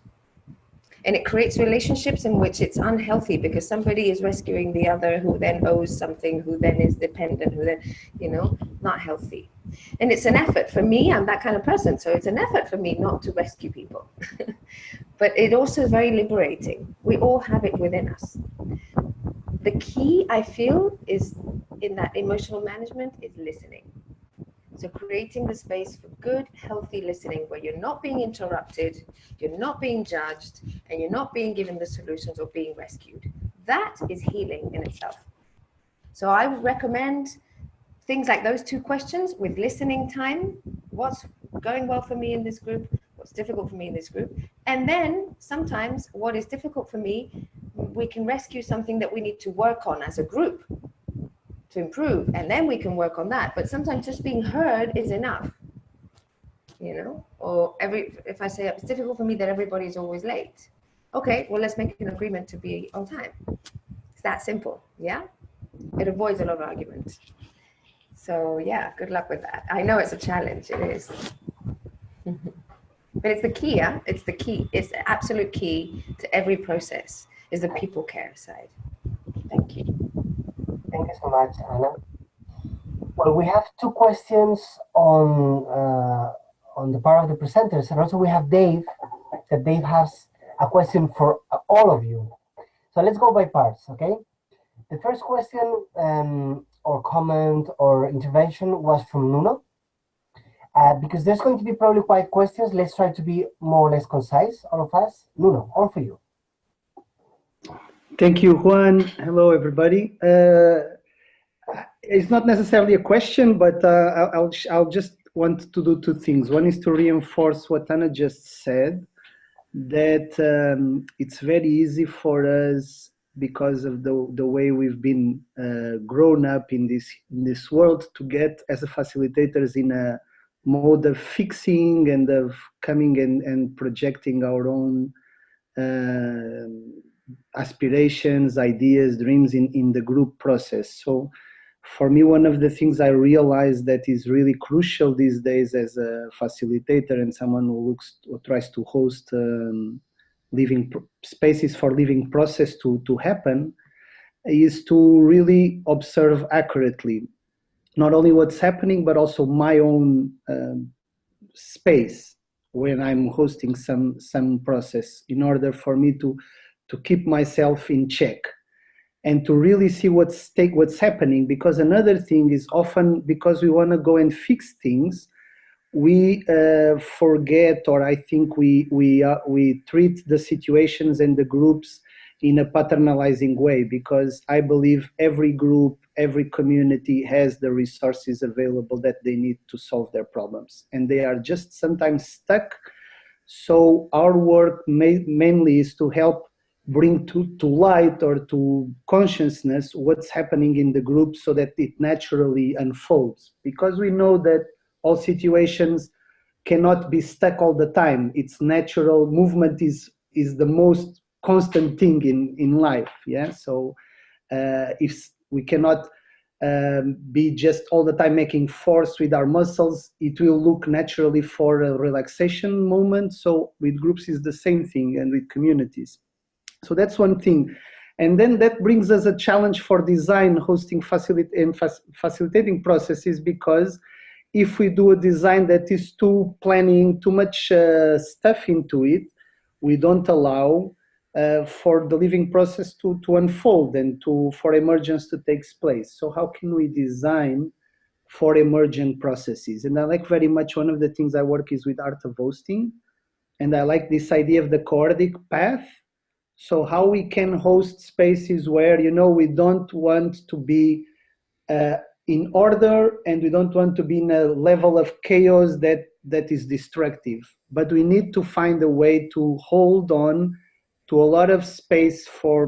C: And it creates relationships in which it's unhealthy because somebody is rescuing the other who then owes something, who then is dependent, who then, you know, not healthy. And it's an effort for me, I'm that kind of person. So it's an effort for me not to rescue people. But it also is very liberating. We all have it within us. The key, I feel, is in that emotional management is listening. So creating the space for good, healthy listening where you're not being interrupted, you're not being judged, and you're not being given the solutions or being rescued. That is healing in itself. So I would recommend things like those two questions with listening time. What's going well for me in this group? What's difficult for me in this group? And then sometimes what is difficult for me, we can rescue something that we need to work on as a group to improve, and then we can work on that. But sometimes just being heard is enough, you know? Or if I say it's difficult for me that everybody's always late. Okay, well, let's make an agreement to be on time. It's that simple, yeah? It avoids a lot of argument. So yeah, good luck with that. I know it's a challenge, it is. But it's the key, yeah? It's the key. It's the absolute key to every process is the people care side. Thank you.
A: Thank you so much, Anna. Well, we have two questions on the part of the presenters, and also we have Dave, that Dave has a question for all of you. So let's go by parts, okay? The first question or comment or intervention was from Nuno. Because there's going to be probably quite questions, let's try to be more or less concise, all of us. Nuno, all for you.
E: Thank you, Juan. Hello, everybody. It's not necessarily a question, but I'll just want to do two things. One is to reinforce what Anna just said, that it's very easy for us, because of the way we've been grown up in this world, to get as a facilitators in a mode of fixing and of coming and projecting our own aspirations, ideas, dreams in the group process. So for me, one of the things I realized that is really crucial these days as a facilitator and someone who looks or tries to host living spaces for living process to happen, is to really observe accurately not only what's happening, but also my own space when I'm hosting some process, in order for me to keep myself in check and to really see what's happening. Because another thing is, often because we want to go and fix things, we forget, or I think we treat the situations and the groups in a paternalizing way, because I believe every group, every community has the resources available that they need to solve their problems, and they are just sometimes stuck. So our work mainly is to help bring to light or to consciousness what's happening in the group, so that it naturally unfolds, because we know that all situations cannot be stuck all the time. It's natural. Movement is the most constant thing in life. Yeah. So if we cannot be just all the time making force with our muscles, it will look naturally for a relaxation moment. So with groups is the same thing, and with communities. So that's one thing. And then that brings us a challenge for design, hosting, facilitating processes, because if we do a design that is too planning, too much stuff into it, we don't allow for the living process to unfold and for emergence to take place. So how can we design for emergent processes? And I like very much, one of the things I work is with art of hosting, and I like this idea of the coordic path. So how we can host spaces where, you know, we don't want to be in order, and we don't want to be in a level of chaos that is destructive, but we need to find a way to hold on to a lot of space for,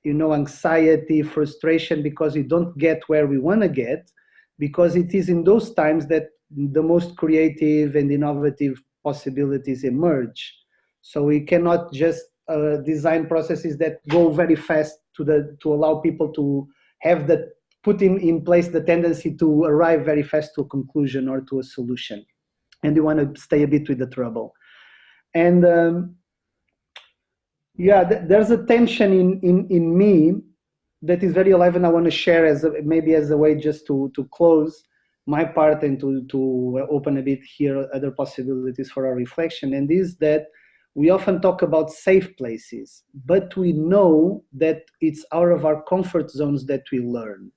E: you know, anxiety, frustration, because we don't get where we want to get, because it is in those times that the most creative and innovative possibilities emerge. So we cannot just design processes that go very fast to allow people to have put in place the tendency to arrive very fast to a conclusion or to a solution. And you want to stay a bit with the trouble. And yeah, there's a tension in me that is very alive, and I want to share maybe as a way just to close my part and to open a bit here other possibilities for our reflection. And is that we often talk about safe places, but we know that it's out of our comfort zones that we learn.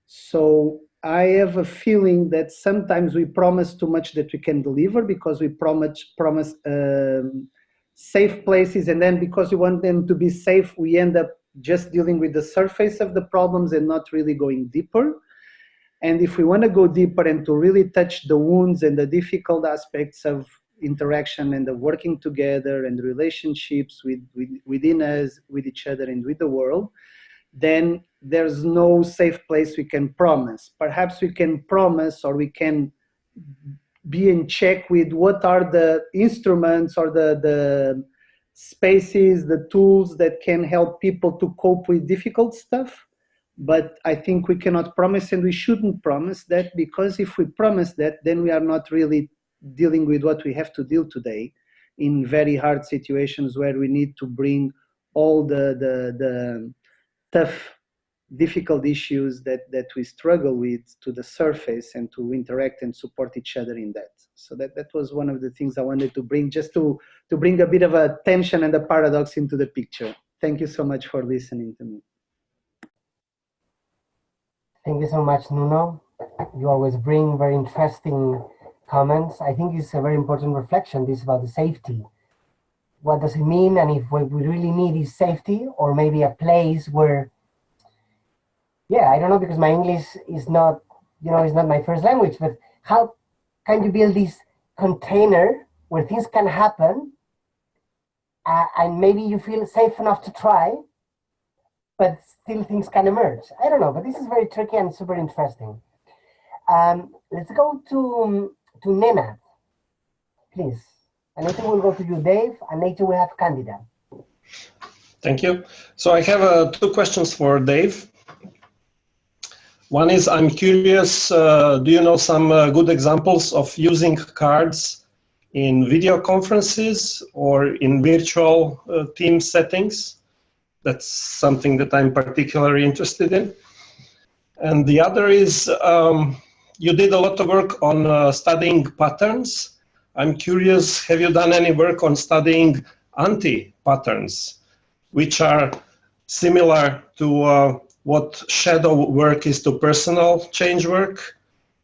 E: So I have a feeling that sometimes we promise too much that we can deliver, because we promise safe places, and then because we want them to be safe, we end up just dealing with the surface of the problems and not really going deeper. And if we want to go deeper and to really touch the wounds and the difficult aspects of interaction and the working together and relationships within us, with each other, and with the world, then there's no safe place we can promise. Perhaps we can promise, or we can be in check with what are the instruments or the spaces, the tools that can help people to cope with difficult stuff. But I think we cannot promise, and we shouldn't promise that, because if we promise that, then we are not really dealing with what we have to deal today in very hard situations where we need to bring all the tough, difficult issues that we struggle with to the surface, and to interact and support each other in that. So that was one of the things I wanted to bring, just to bring a bit of a tension and a paradox into the picture. Thank you so much for listening to me.
A: Thank you so much, Nuno. You always bring very interesting comments. I think it's a very important reflection, this about the safety. What does it mean? And if what we really need is safety, or maybe a place where, yeah, I don't know, because my English is not, you know, it's not my first language, but how can you build this container where things can happen, and maybe you feel safe enough to try, but still things can emerge? I don't know, but this is very tricky and super interesting. Let's go to Nena, please. And later we'll go to you, Dave, and later we have Candida.
F: Thank you. So I have two questions for Dave. One is, I'm curious, do you know some good examples of using cards in video conferences or in virtual team settings? That's something that I'm particularly interested in. And the other is, you did a lot of work on studying patterns. I'm curious, have you done any work on studying anti-patterns, which are similar to what shadow work is to personal change work?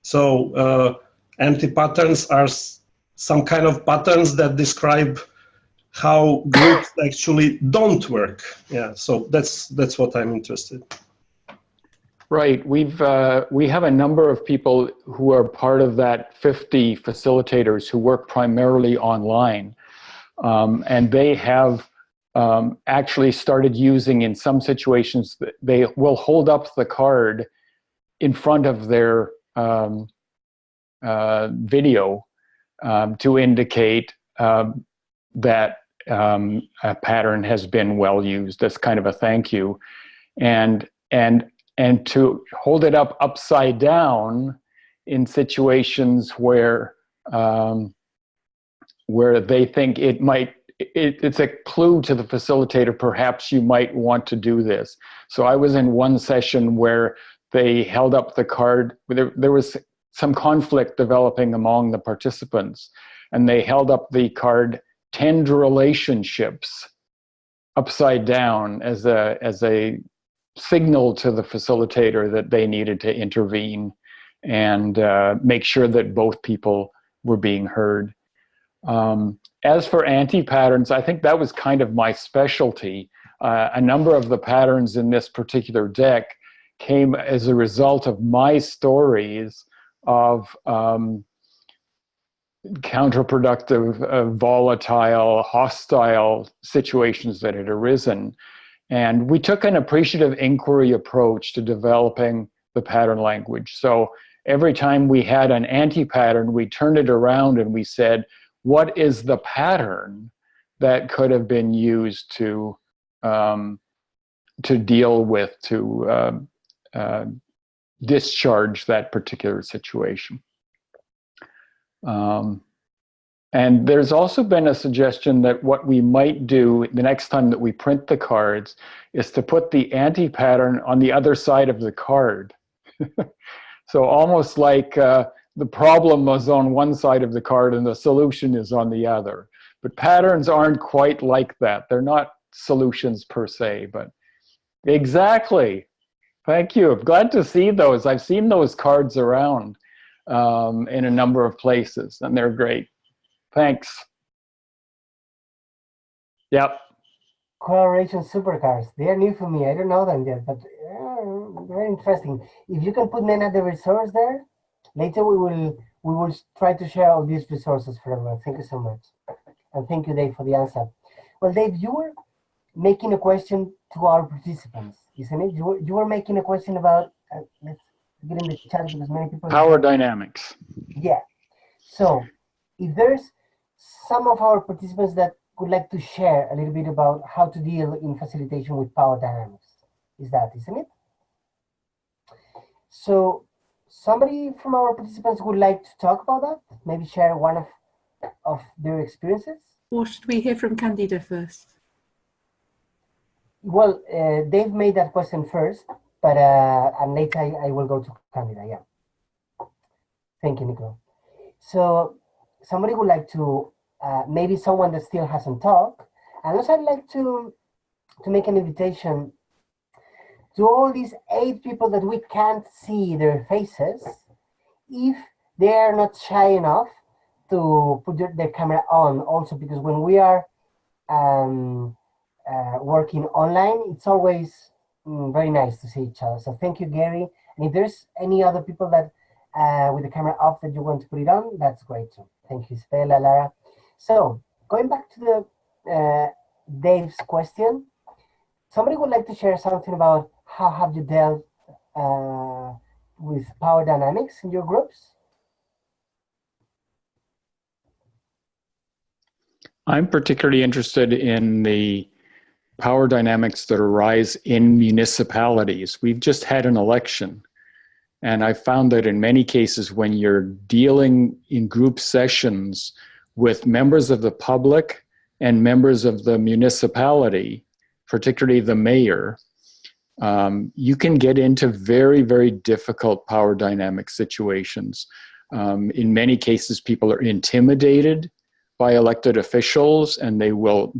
F: So anti-patterns are some kind of patterns that describe how groups actually don't work. Yeah, so that's what I'm interested in.
D: Right. We have a number of people who are part of that 50 facilitators who work primarily online, and they have actually started using, in some situations, they will hold up the card in front of their video to indicate that a pattern has been well used. That's kind of a thank you, and to hold it up upside down in situations where they think it might. It's a clue to the facilitator, perhaps you might want to do this. So I was in one session where they held up the card. There was some conflict developing among the participants, and they held up the card "Tend relationships" upside down as a signal to the facilitator that they needed to intervene and make sure that both people were being heard. As for anti-patterns, I think that was kind of my specialty. A number of the patterns in this particular deck came as a result of my stories of counterproductive, volatile, hostile situations that had arisen. And we took an appreciative inquiry approach to developing the pattern language. So every time we had an anti-pattern, we turned it around and we said, what is the pattern that could have been used to deal with, to discharge that particular situation? And there's also been a suggestion that what we might do the next time that we print the cards is to put the anti-pattern on the other side of the card. So almost like the problem was on one side of the card and the solution is on the other. But patterns aren't quite like that. They're not solutions per se, but exactly. Thank you. I'm glad to see those. I've seen those cards around in a number of places, and they're great. Thanks. Yep.
A: Collaboration supercars. They are new for me. I don't know them yet, but very interesting. If you can put another resource there, later we will try to share all these resources for everyone. Thank you so much. And thank you, Dave, for the answer. Well, Dave, you were making a question to our participants, isn't it? You were making a question about, let's get in the chat because many people...
D: Power dynamics.
A: Yeah. So if there's some of our participants that would like to share a little bit about how to deal in facilitation with power dynamics, isn't it? So somebody from our participants would like to talk about that, maybe share one of their experiences?
B: Or should we hear from Candida first?
A: Well, Dave made that question first, but and later I will go to Candida, yeah. Thank you, Nicola. So somebody would like to, maybe someone that still hasn't talked, and also I'd like to make an invitation to all these 8 people that we can't see their faces, if they are not shy enough to put their camera on also, because when we are working online, it's always very nice to see each other. So thank you, Gary. And if there's any other people that with the camera off that you want to put it on, that's great too. Thank you, Stella, Lara. So going back to the Dave's question, somebody would like to share something about how have you dealt with power dynamics in your groups?
D: I'm particularly interested in the power dynamics that arise in municipalities. We've just had an election, and I found that in many cases when you're dealing in group sessions with members of the public and members of the municipality, particularly the mayor, you can get into very, very difficult power dynamic situations. In many cases, people are intimidated by elected officials, and they will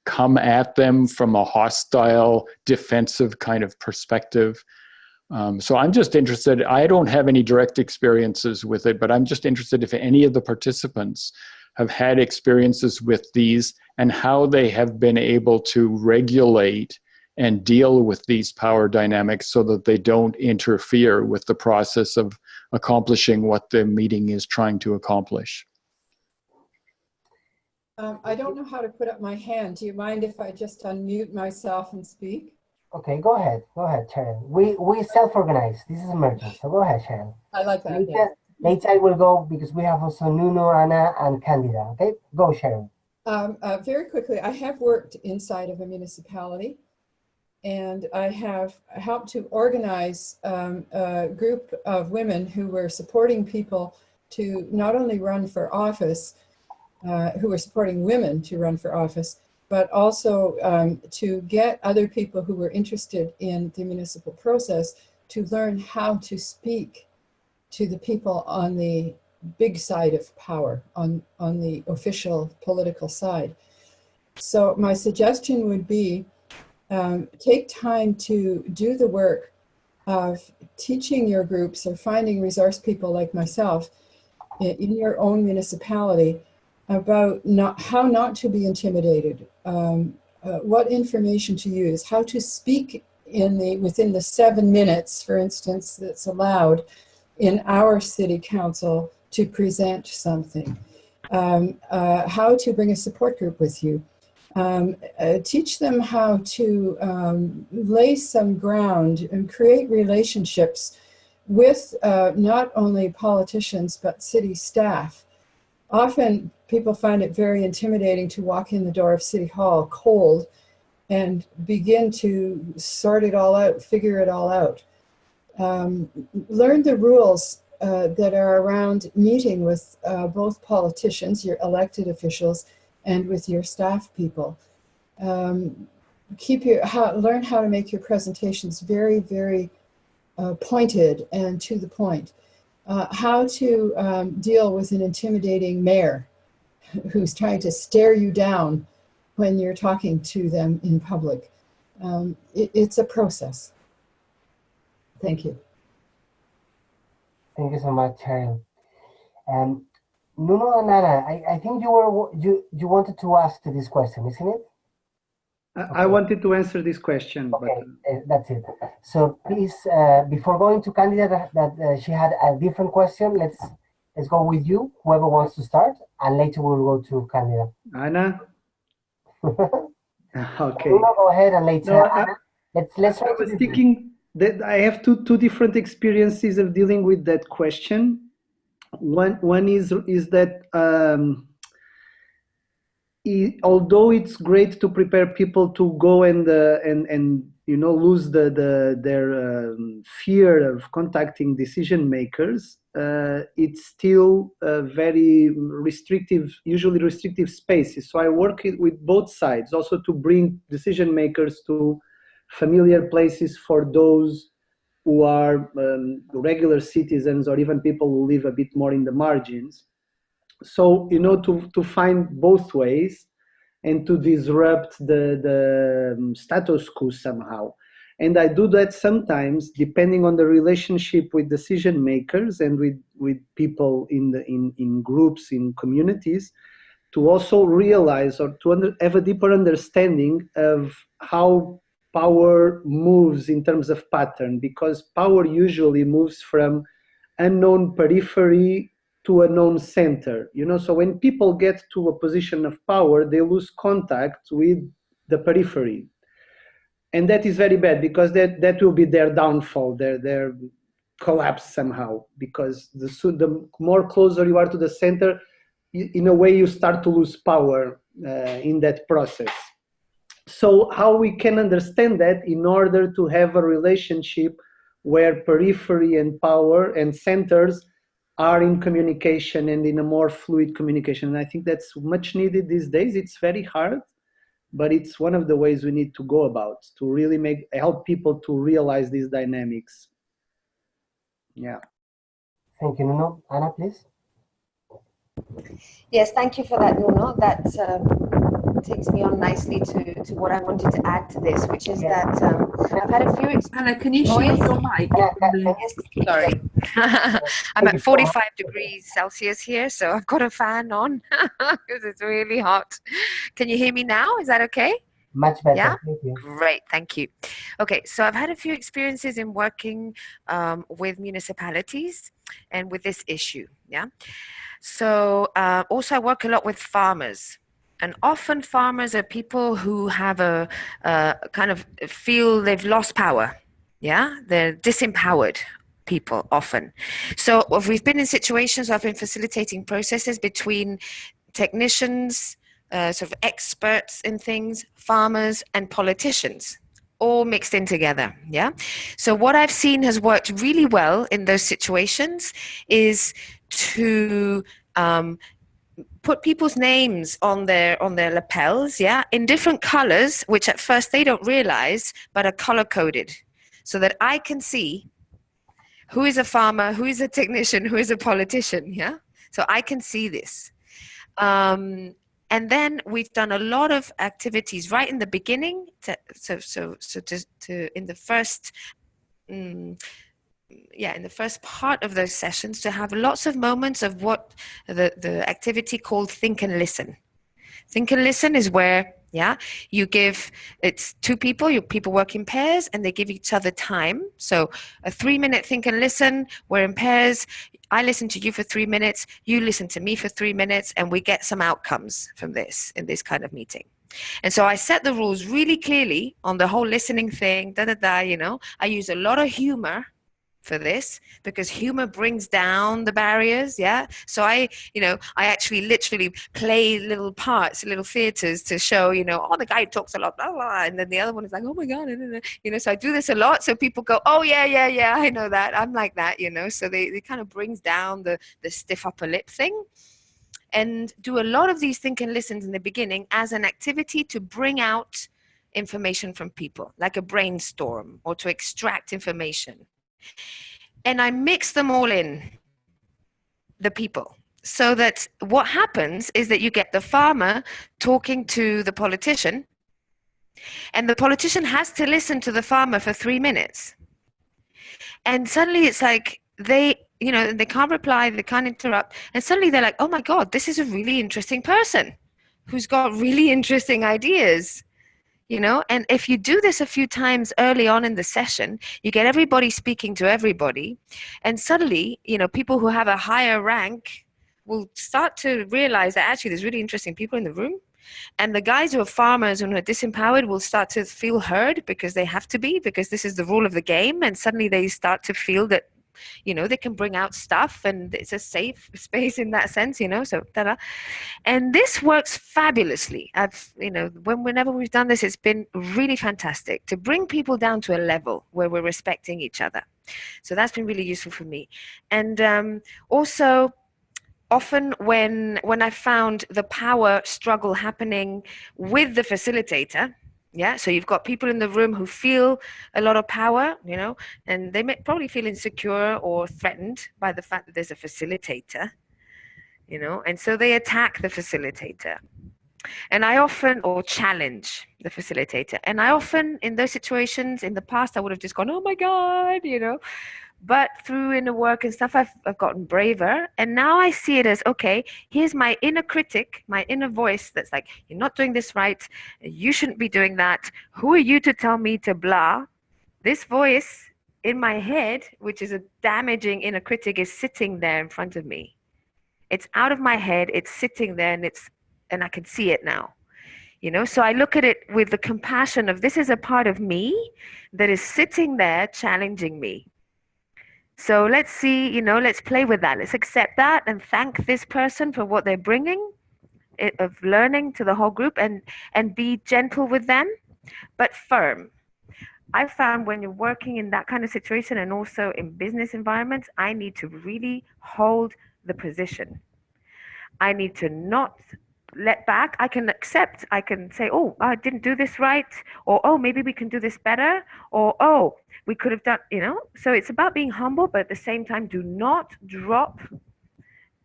D: come at them from a hostile, defensive kind of perspective. So I'm just interested, I don't have any direct experiences with it, but I'm just interested if any of the participants have had experiences with these and how they have been able to regulate and deal with these power dynamics so that they don't interfere with the process of accomplishing what the meeting is trying to accomplish.
G: I don't know how to put up my hand. Do you mind if I just unmute myself and speak?
A: Okay, go ahead, Sharon. We self-organize. This is emergency, so go ahead, Sharon.
G: I like that.
A: Later I will go because we have also Nuno, Anna, and Candida. Okay, go Sharon.
G: Very quickly, I have worked inside of a municipality, and I have helped to organize a group of women who were supporting people to not only run for office, who were supporting women to run for office, but also to get other people who were interested in the municipal process to learn how to speak to the people on the big side of power, on the official political side. So my suggestion would be take time to do the work of teaching your groups or finding resource people like myself in your own municipality about how not to be intimidated, what information to use, how to speak within the 7 minutes, for instance, that's allowed in our city council to present something, how to bring a support group with you. Teach them how to lay some ground and create relationships with not only politicians but city staff. Often people find it very intimidating to walk in the door of City Hall cold and begin to sort it all out, figure it all out. Learn the rules that are around meeting with both politicians, your elected officials, and with your staff people. Learn how to make your presentations very, very pointed and to the point. How to deal with an intimidating mayor who's trying to stare you down when you're talking to them in public. It's a process. Thank you.
A: Thank you so much, Sharon. Nuno and Anna, I think you wanted to ask this question, isn't it?
E: I wanted to answer this question.
A: Okay,
E: but
A: that's it. So please, before going to Candida, that she had a different question. Let's go with you, whoever wants to start, and later we'll go to Candida.
E: Anna. Okay.
A: Nuno, go ahead, and later
E: No,
A: Anna. Let's try
E: I was thinking that I have two different experiences of dealing with that question. One is that although it's great to prepare people to go and lose their fear of contacting decision makers, it's still very restrictive, usually restrictive spaces. So I work with both sides, also to bring decision makers to familiar places for those who are regular citizens or even people who live a bit more in the margins. So, to find both ways and to disrupt the status quo somehow. And I do that sometimes depending on the relationship with decision makers and with people in groups, in communities, to also realize or to have a deeper understanding of how power moves in terms of pattern, because power usually moves from unknown periphery to a known center. So when people get to a position of power, they lose contact with the periphery. And that is very bad, because that will be their downfall, their collapse somehow, because the more closer you are to the center, in a way you start to lose power in that process. So how we can understand that in order to have a relationship where periphery and power and centers are in communication and in a more fluid communication. And I think that's much needed these days. It's very hard, but it's one of the ways we need to go about to really help people to realize these dynamics. Yeah.
A: Thank you, Nuno. Anna, please.
C: Yes, thank you for that, Nuno. That takes me on nicely to what I wanted to add to this, which is that I've had a few
B: Anna, can you shield your mic?
C: Yes, sorry. I'm at 45 degrees Celsius here, so I've got a fan on because it's really hot. Can you hear me now? Is that okay?
A: Much better.
C: Yeah?
A: Thank you.
C: Great, thank you. Okay, so I've had a few experiences in working with municipalities and with this issue. Yeah. So also I work a lot with farmers. And often farmers are people who have a kind of feel they've lost power. Yeah, they're disempowered. people often. So we've been in situations where I've been facilitating processes between technicians, sort of experts in things, farmers, and politicians, all mixed in together. Yeah. So what I've seen has worked really well in those situations is to put people's names on their lapels, yeah, in different colors, which at first they don't realize, but are color coded, so that I can see who is a farmer, who is a technician, who is a politician, yeah. So I can see this. And then we've done a lot of activities right in the beginning, in the first. In the first part of those sessions, to have lots of moments of what the activity called think and listen. Think and listen is where, yeah, you give, it's two people, people work in pairs and they give each other time. So a 3-minute think and listen, we're in pairs. I listen to you for 3 minutes, you listen to me for 3 minutes, and we get some outcomes from this in this kind of meeting. And so I set the rules really clearly on the whole listening thing, you know. I use a lot of humor for this because humor brings down the barriers, yeah. So I actually literally play little parts, little theaters to show, you know, oh, the guy talks a lot, blah, blah, and then the other one is like, oh my God, you know. So I do this a lot, so people go, oh yeah, I know that, I'm like that, you know. So they kind of brings down the stiff upper lip thing. And do a lot of these think and listens in the beginning as an activity to bring out information from people, like a brainstorm, or to extract information. And I mix them all in, the people, so that what happens is that you get the farmer talking to the politician, and the politician has to listen to the farmer for 3 minutes. And suddenly it's like they can't reply, they can't interrupt, and suddenly they're like, oh my God, this is a really interesting person who's got really interesting ideas. You know, and if you do this a few times early on in the session, you get everybody speaking to everybody, and suddenly, you know, people who have a higher rank will start to realize that actually there's really interesting people in the room, and the guys who are farmers and who are disempowered will start to feel heard because they have to be, because this is the rule of the game, and suddenly they start to feel that, you know, they can bring out stuff and it's a safe space in that sense, you know. So and this works fabulously. Whenever we've done this, it's been really fantastic to bring people down to a level where we're respecting each other. So that's been really useful for me. And also often when I found the power struggle happening with the facilitator, yeah, so you've got people in the room who feel a lot of power, you know, and they may probably feel insecure or threatened by the fact that there's a facilitator, you know, and so they attack the facilitator. And I often, or challenge the facilitator. And I often, in those situations, in the past, I would have just gone, oh my God, you know. But through inner work and stuff, I've gotten braver. And now I see it as, okay, here's my inner critic, my inner voice that's like, you're not doing this right. You shouldn't be doing that. Who are you to tell me to blah? This voice in my head, which is a damaging inner critic, is sitting there in front of me. It's out of my head. It's sitting there, and I can see it now. You know, so I look at it with the compassion of, this is a part of me that is sitting there challenging me. So let's see, you know, let's play with that. Let's accept that and thank this person for what they're bringing of learning to the whole group, and be gentle with them, but firm. I found when you're working in that kind of situation, and also in business environments, I need to really hold the position. I need to not let back. I can accept, I can say, oh, I didn't do this right, or oh, maybe we can do this better, or oh, we could have done, you know. So it's about being humble, but at the same time, do not drop,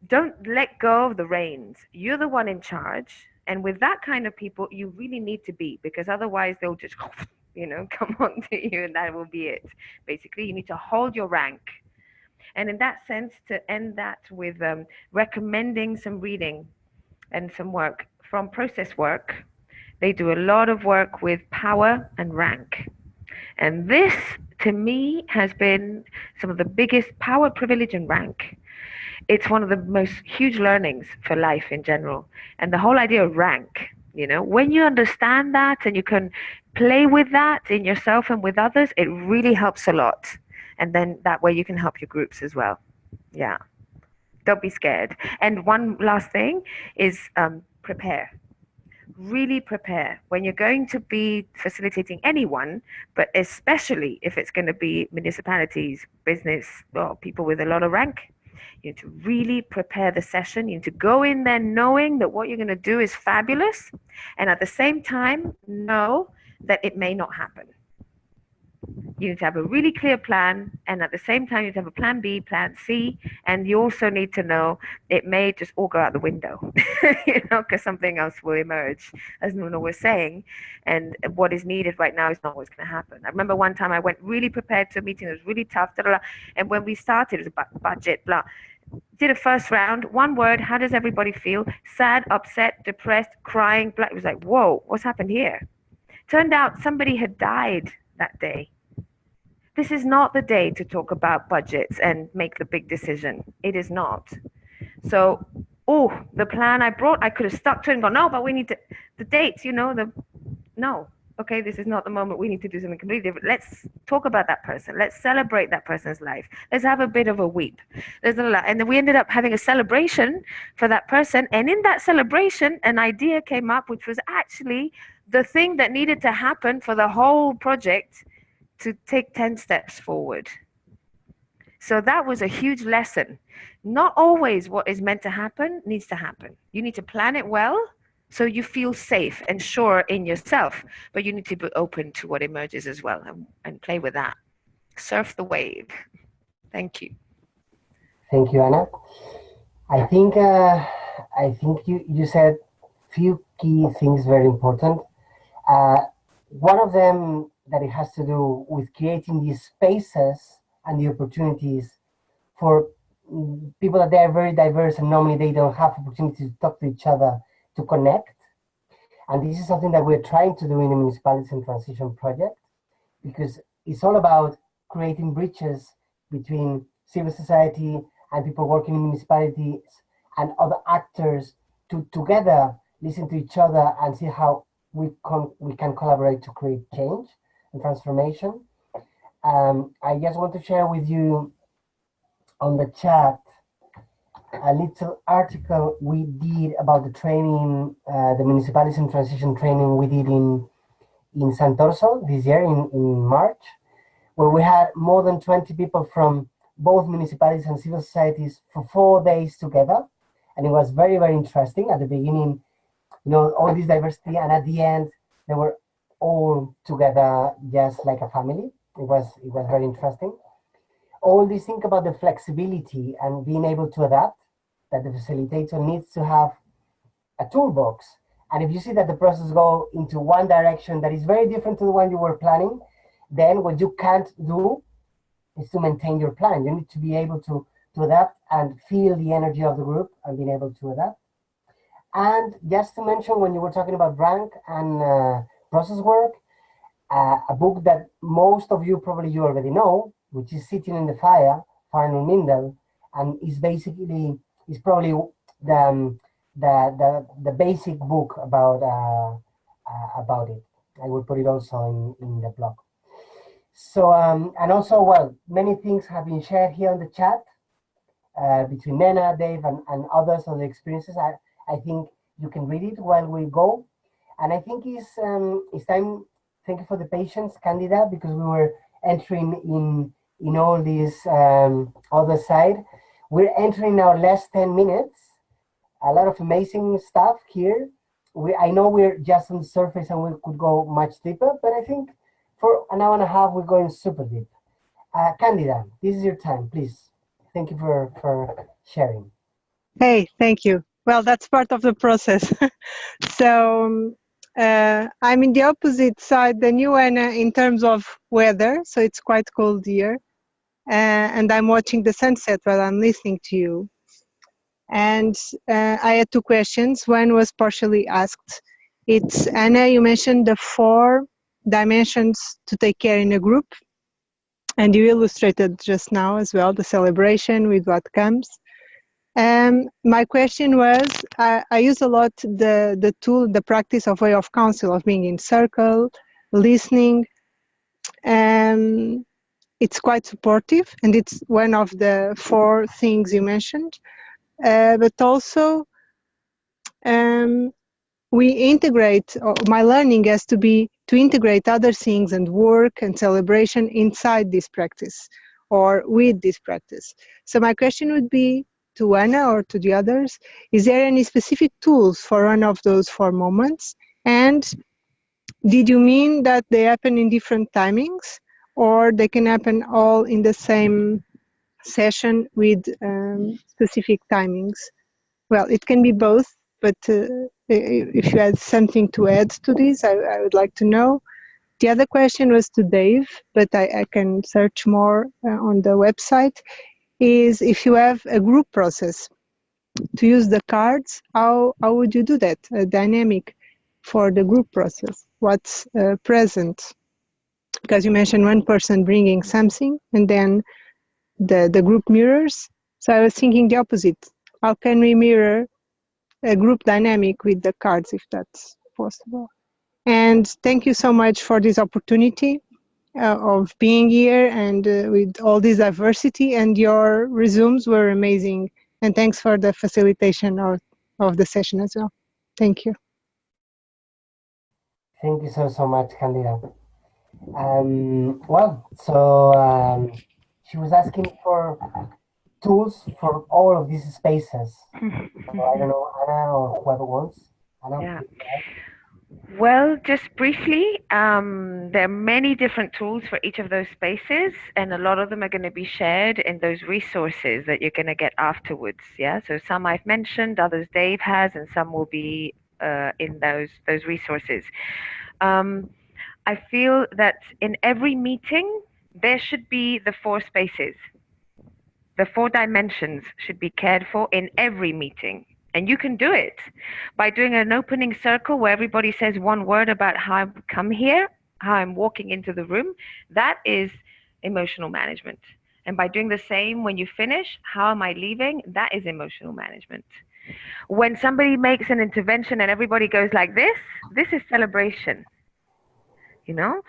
C: don't let go of the reins. You're the one in charge, and with that kind of people, you really need to be, because otherwise they'll just, you know, come on to you, and that will be it. Basically, you need to hold your rank. And in that sense, to end that with recommending some reading and some work from Process Work. They do a lot of work with power and rank. And this, to me, has been some of the biggest power, privilege, and rank. It's one of the most huge learnings for life in general. And the whole idea of rank, you know, when you understand that and you can play with that in yourself and with others, it really helps a lot. And then that way you can help your groups as well. Yeah. Don't be scared. And one last thing is prepare. Really prepare when you're going to be facilitating anyone, but especially if it's going to be municipalities, business, or people with a lot of rank. You need to really prepare the session. You need to go in there knowing that what you're going to do is fabulous, and at the same time know that it may not happen. You need to have a really clear plan, and at the same time you need to have a plan B, plan C, and you also need to know it may just all go out the window, you know, because something else will emerge, as Noona was saying, and what is needed right now is not what's going to happen. I remember one time I went really prepared to a meeting that was really tough, and when we started, it was about budget, blah. Did a first round, one word, how does everybody feel? Sad, upset, depressed, crying, blah. It was like, whoa, what's happened here? Turned out somebody had died that day. This is not the day to talk about budgets and make the big decision. It is not. So, the plan I brought, I could have stuck to it and gone, no, but we need to, the dates, you know, no. Okay, this is not the moment. We need to do something completely different. Let's talk about that person. Let's celebrate that person's life. Let's have a bit of a weep. And then we ended up having a celebration for that person. And in that celebration, an idea came up, which was actually the thing that needed to happen for the whole project to take 10 steps forward. So that was a huge lesson. Not always what is meant to happen needs to happen. You need to plan it well so you feel safe and sure in yourself, but you need to be open to what emerges as well and play with that. Surf the wave. Thank you.
A: Thank you, Anna. I think you said few key things very important. One of them that it has to do with creating these spaces and the opportunities for people that they are very diverse and normally they don't have opportunities to talk to each other, to connect. And this is something that we're trying to do in the Municipalities in Transition project, because it's all about creating bridges between civil society and people working in municipalities and other actors to together listen to each other and see how we can collaborate to create change and transformation. I just want to share with you on the chat a little article we did about the training, the Municipalities in Transition training we did in Santorso this year in March, where we had more than 20 people from both municipalities and civil societies for 4 days together. And it was very, very interesting. At the beginning, you know, all this diversity, and at the end, they were all together just like a family. It was very interesting. All this think about the flexibility and being able to adapt, that the facilitator needs to have a toolbox. And if you see that the process go into one direction that is very different to the one you were planning, then what you can't do is to maintain your plan. You need to be able to adapt and feel the energy of the group and being able to adapt. And just to mention, when you were talking about rank and process work, a book that most of you probably you already know, which is Sitting in the Fire, Farnell Mingle, and is basically is probably the basic book about it. I will put it also in the blog. So and also, well, many things have been shared here on the chat between Nena, Dave, and others of the experiences. I think you can read it while we go, and I think it's time. Thank you for the patience, Candida, because we were entering in all this other side. We're entering our last 10 minutes. A lot of amazing stuff here. I know we're just on the surface and we could go much deeper, but I think for an hour and a half, we're going super deep. Candida, this is your time, please. Thank you for sharing.
H: Hey, thank you. Well, that's part of the process. So I'm in the opposite side than you, Anna, in terms of weather. So it's quite cold here. And I'm watching the sunset while I'm listening to you. And I had two questions. One was partially asked. It's, Anna, you mentioned the 4 dimensions to take care in a group. And you illustrated just now as well, the celebration with what comes. My question was, I use a lot the tool, the practice of way of counsel, of being in circle, listening. it's quite supportive, and it's one of the 4 things you mentioned. But also, we integrate, my learning has to be to integrate other things and work and celebration inside this practice or with this practice. So my question would be to Anna or to the others, is there any specific tools for one of those 4 moments? And did you mean that they happen in different timings, or they can happen all in the same session with specific timings? Well, it can be both, but if you had something to add to this, I would like to know. The other question was to Dave, but I can search more on the website, is if you have a group process to use the cards, how would you do that, a dynamic for the group process? What's present? Because you mentioned one person bringing something and then the group mirrors. So I was thinking the opposite. How can we mirror a group dynamic with the cards, if that's possible? And thank you so much for this opportunity of being here and with all this diversity, and your resumes were amazing. And thanks for the facilitation of the session as well. Thank you.
A: Thank you so much, Candida. Well, so she was asking for tools for all of these spaces. So I don't know, Anna or whoever wants. Anna,
C: Yeah. Well, just briefly, there are many different tools for each of those spaces, and a lot of them are going to be shared in those resources that you're going to get afterwards. Yeah, so some I've mentioned, others Dave has, and some will be in those resources. I feel that in every meeting, there should be the 4 spaces. The 4 dimensions should be cared for in every meeting. And you can do it by doing an opening circle where everybody says one word about how I've come here, how I'm walking into the room. That is emotional management. And by doing the same when you finish, how am I leaving? That is emotional management. When somebody makes an intervention and everybody goes like this is celebration. You know,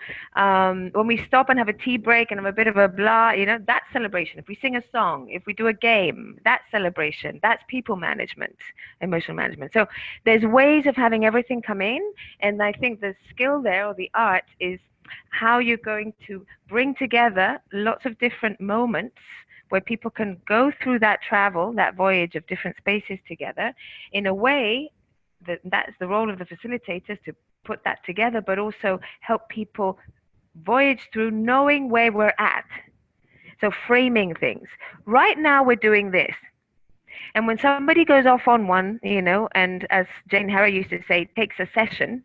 C: when we stop and have a tea break and have a bit of a blah, you know, that's celebration. If we sing a song, if we do a game, that's celebration. That's people management, emotional management. So there's ways of having everything come in. And I think the skill there, or the art, is how you're going to bring together lots of different moments where people can go through that travel, that voyage of different spaces together in a way that's the role of the facilitators, to put that together, but also help people voyage through knowing where we're at. So framing things. Right now we're doing this. And when somebody goes off on one, you know, and as Jane Harrow used to say, takes a session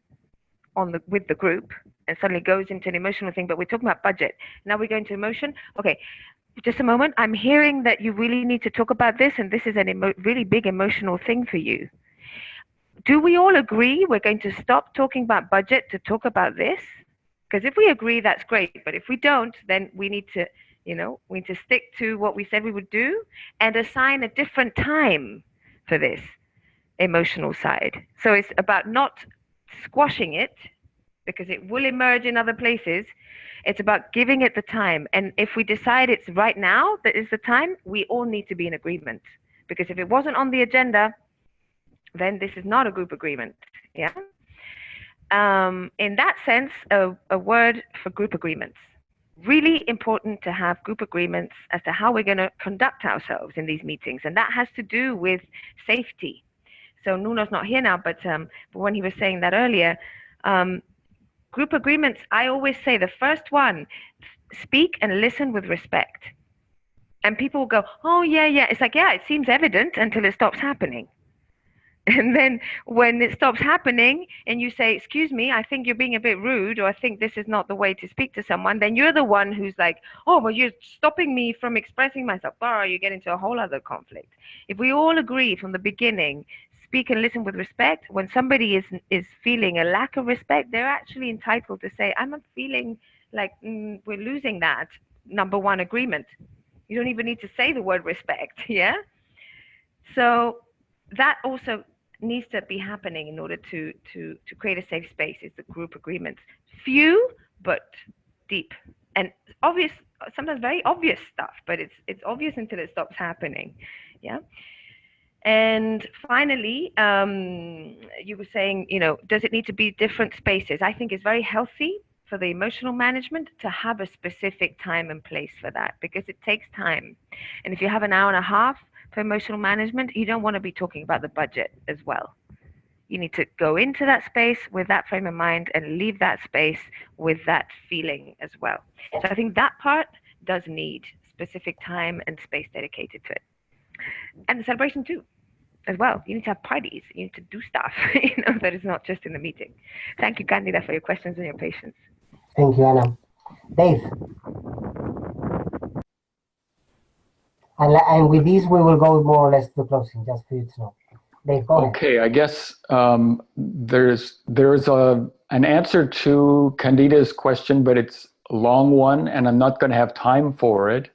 C: with the group and suddenly goes into an emotional thing, but we're talking about budget. Now we go into emotion. Okay, just a moment. I'm hearing that you really need to talk about this, and this is a really big emotional thing for you. Do we all agree we're going to stop talking about budget to talk about this? Because if we agree, that's great. But if we don't, then we need to, you know, we need to stick to what we said we would do and assign a different time for this emotional side. So it's about not squashing it, because it will emerge in other places. It's about giving it the time. And if we decide it's right now that is the time, we all need to be in agreement. Because if it wasn't on the agenda, then this is not a group agreement. Yeah. In that sense, a word for group agreements. Really important to have group agreements as to how we're going to conduct ourselves in these meetings. And that has to do with safety. So Noonas not here now, but when he was saying that earlier, group agreements, I always say the first one, speak and listen with respect. And people will go, oh, yeah, yeah. It's like, yeah, it seems evident until it stops happening. And then when it stops happening and you say, excuse me, I think you're being a bit rude, or I think this is not the way to speak to someone, then you're the one who's like, oh, well, you're stopping me from expressing myself. Or you get into a whole other conflict. If we all agree from the beginning, speak and listen with respect, when somebody is feeling a lack of respect, they're actually entitled to say, I'm not feeling like we're losing that number one agreement. You don't even need to say the word respect, yeah? So that also needs to be happening in order to create a safe space, is the group agreements. Few, but deep. And sometimes very obvious stuff, but it's obvious until it stops happening. Yeah. And finally, you were saying, does it need to be different spaces? I think it's very healthy for the emotional management to have a specific time and place for that, because it takes time. And if you have an hour and a half for emotional management, you don't want to be talking about the budget as well. You need to go into that space with that frame of mind and leave that space with that feeling as well. So I think that part does need specific time and space dedicated to it. And the celebration too, as well. You need to have parties. You need to do stuff, that is not just in the meeting. Thank you, Candida, for your questions and your patience.
A: Thank you, Anna. Dave. And with this, we will go more or less to the closing, just for you to know. Dave, go ahead.
D: Okay, I guess there's an answer to Candida's question, but it's a long one, and I'm not going to have time for it.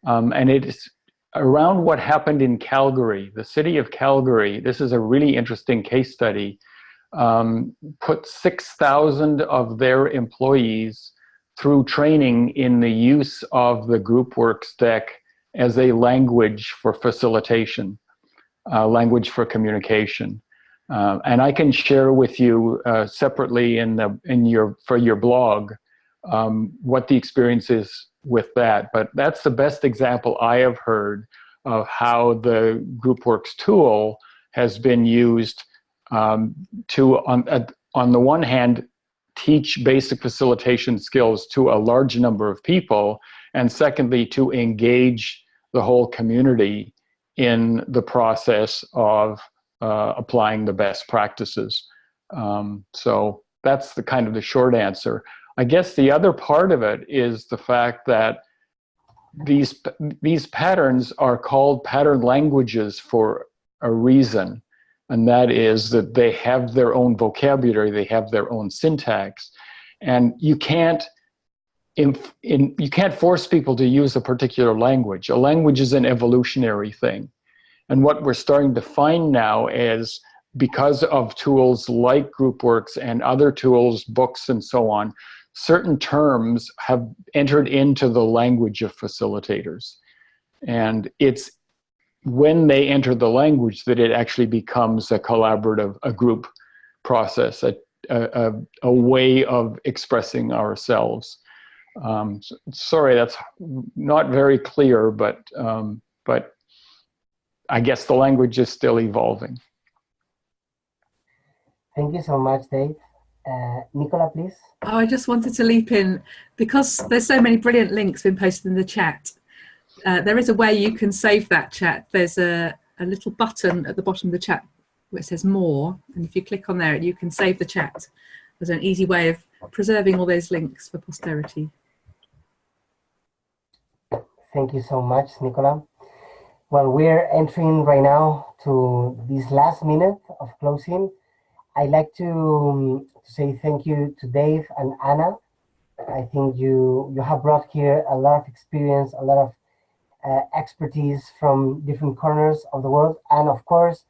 D: And it is around what happened in Calgary. The city of Calgary, this is a really interesting case study, put 6,000 of their employees through training in the use of the GroupWorks deck as a language for facilitation, language for communication. And I can share with you separately for your blog what the experience is with that. But that's the best example I have heard of how the GroupWorks tool has been used to, on the one hand, teach basic facilitation skills to a large number of people, and secondly, to engage the whole community in the process of applying the best practices. So that's the kind of the short answer. I guess the other part of it is the fact that these patterns are called pattern languages for a reason, and that is that they have their own vocabulary, they have their own syntax, and you can't force people to use a particular language. A language is an evolutionary thing. And what we're starting to find now is, because of tools like GroupWorks and other tools, books and so on, certain terms have entered into the language of facilitators. And it's when they enter the language that it actually becomes a collaborative, a group process, a way of expressing ourselves. Sorry, that's not very clear, but I guess the language is still evolving.
A: Thank you so much, Dave. Nicola, please.
B: Oh, I just wanted to leap in, because there's so many brilliant links been posted in the chat. There is a way you can save that chat. There's a little button at the bottom of the chat where it says more, and if you click on there, you can save the chat. There's an easy way of preserving all those links for posterity.
A: Thank you so much, Nicola. Well, we're entering right now to this last minute of closing. I'd like to say thank you to Dave and Anna. I think you have brought here a lot of experience, a lot of expertise from different corners of the world. And of course,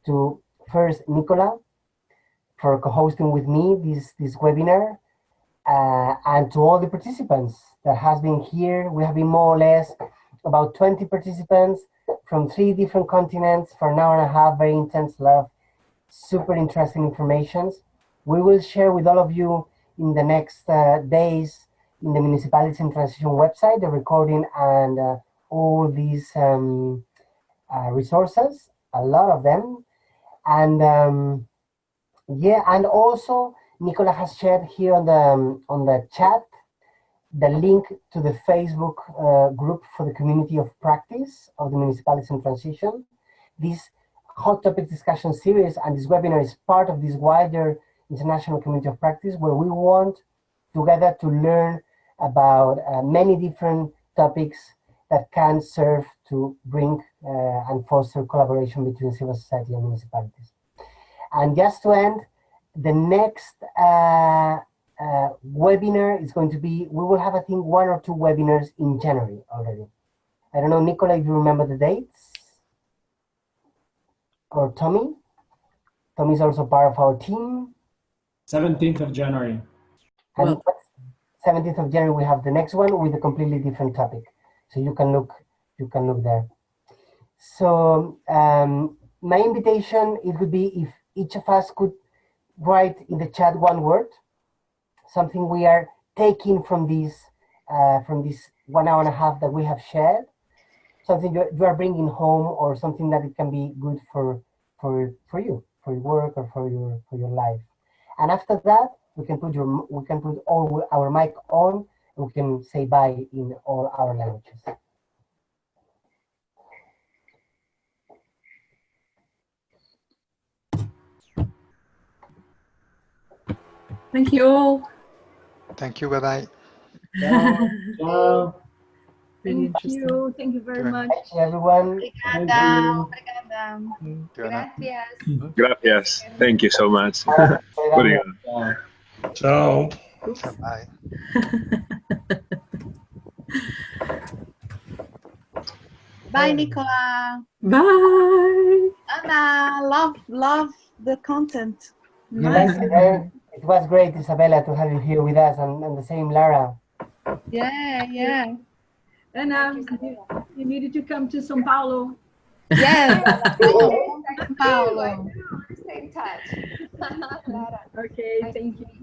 A: to first Nicola for co-hosting with me this webinar, and to all the participants that has been here. We have been more or less about 20 participants from 3 different continents for an hour and a half, very intense, a lot of super interesting information. We will share with all of you in the next days in the Municipalities in Transition website, the recording and all these resources, a lot of them. And yeah, and also Nicola has shared here on the chat the link to the Facebook group for the community of practice of the Municipalities in Transition. This hot topic discussion series and this webinar is part of this wider international community of practice, where we want together to learn about many different topics that can serve to bring and foster collaboration between civil society and municipalities. And just to end, the next webinar is going to be, we will have, I think, 1 or 2 webinars in January already. I don't know, Nicola, if you remember the dates? Or Tommy? Tommy's also part of our team.
I: 17th of January.
A: And 17th of January, we have the next one with a completely different topic. So you can look there. So my invitation, it would be if each of us could write in the chat one word, something we are taking from this 1 hour and a half that we have shared, something you are bringing home, or something that it can be good for you, for your work or for your life. And after that, we can put all our mic on, and we can say bye in all our languages.
B: Thank you all.
I: Thank you. Bye-bye.
A: Ciao.
B: Really interesting.
J: Thank you very much.
A: Thank you, everyone.
C: Obrigada. Obrigada. Gracias.
K: Gracias. Thank you so much. Obrigado.
F: Ciao.
I: Bye.
J: Bye, Nicola.
B: Bye.
J: Anna, love the content.
A: Nice. It was great, Isabella, to have you here with us, and the same Lara.
J: Yeah.
L: And you needed to come to São Paulo.
J: Yes. São Paulo.
C: Stay in touch.
L: Okay, thank you.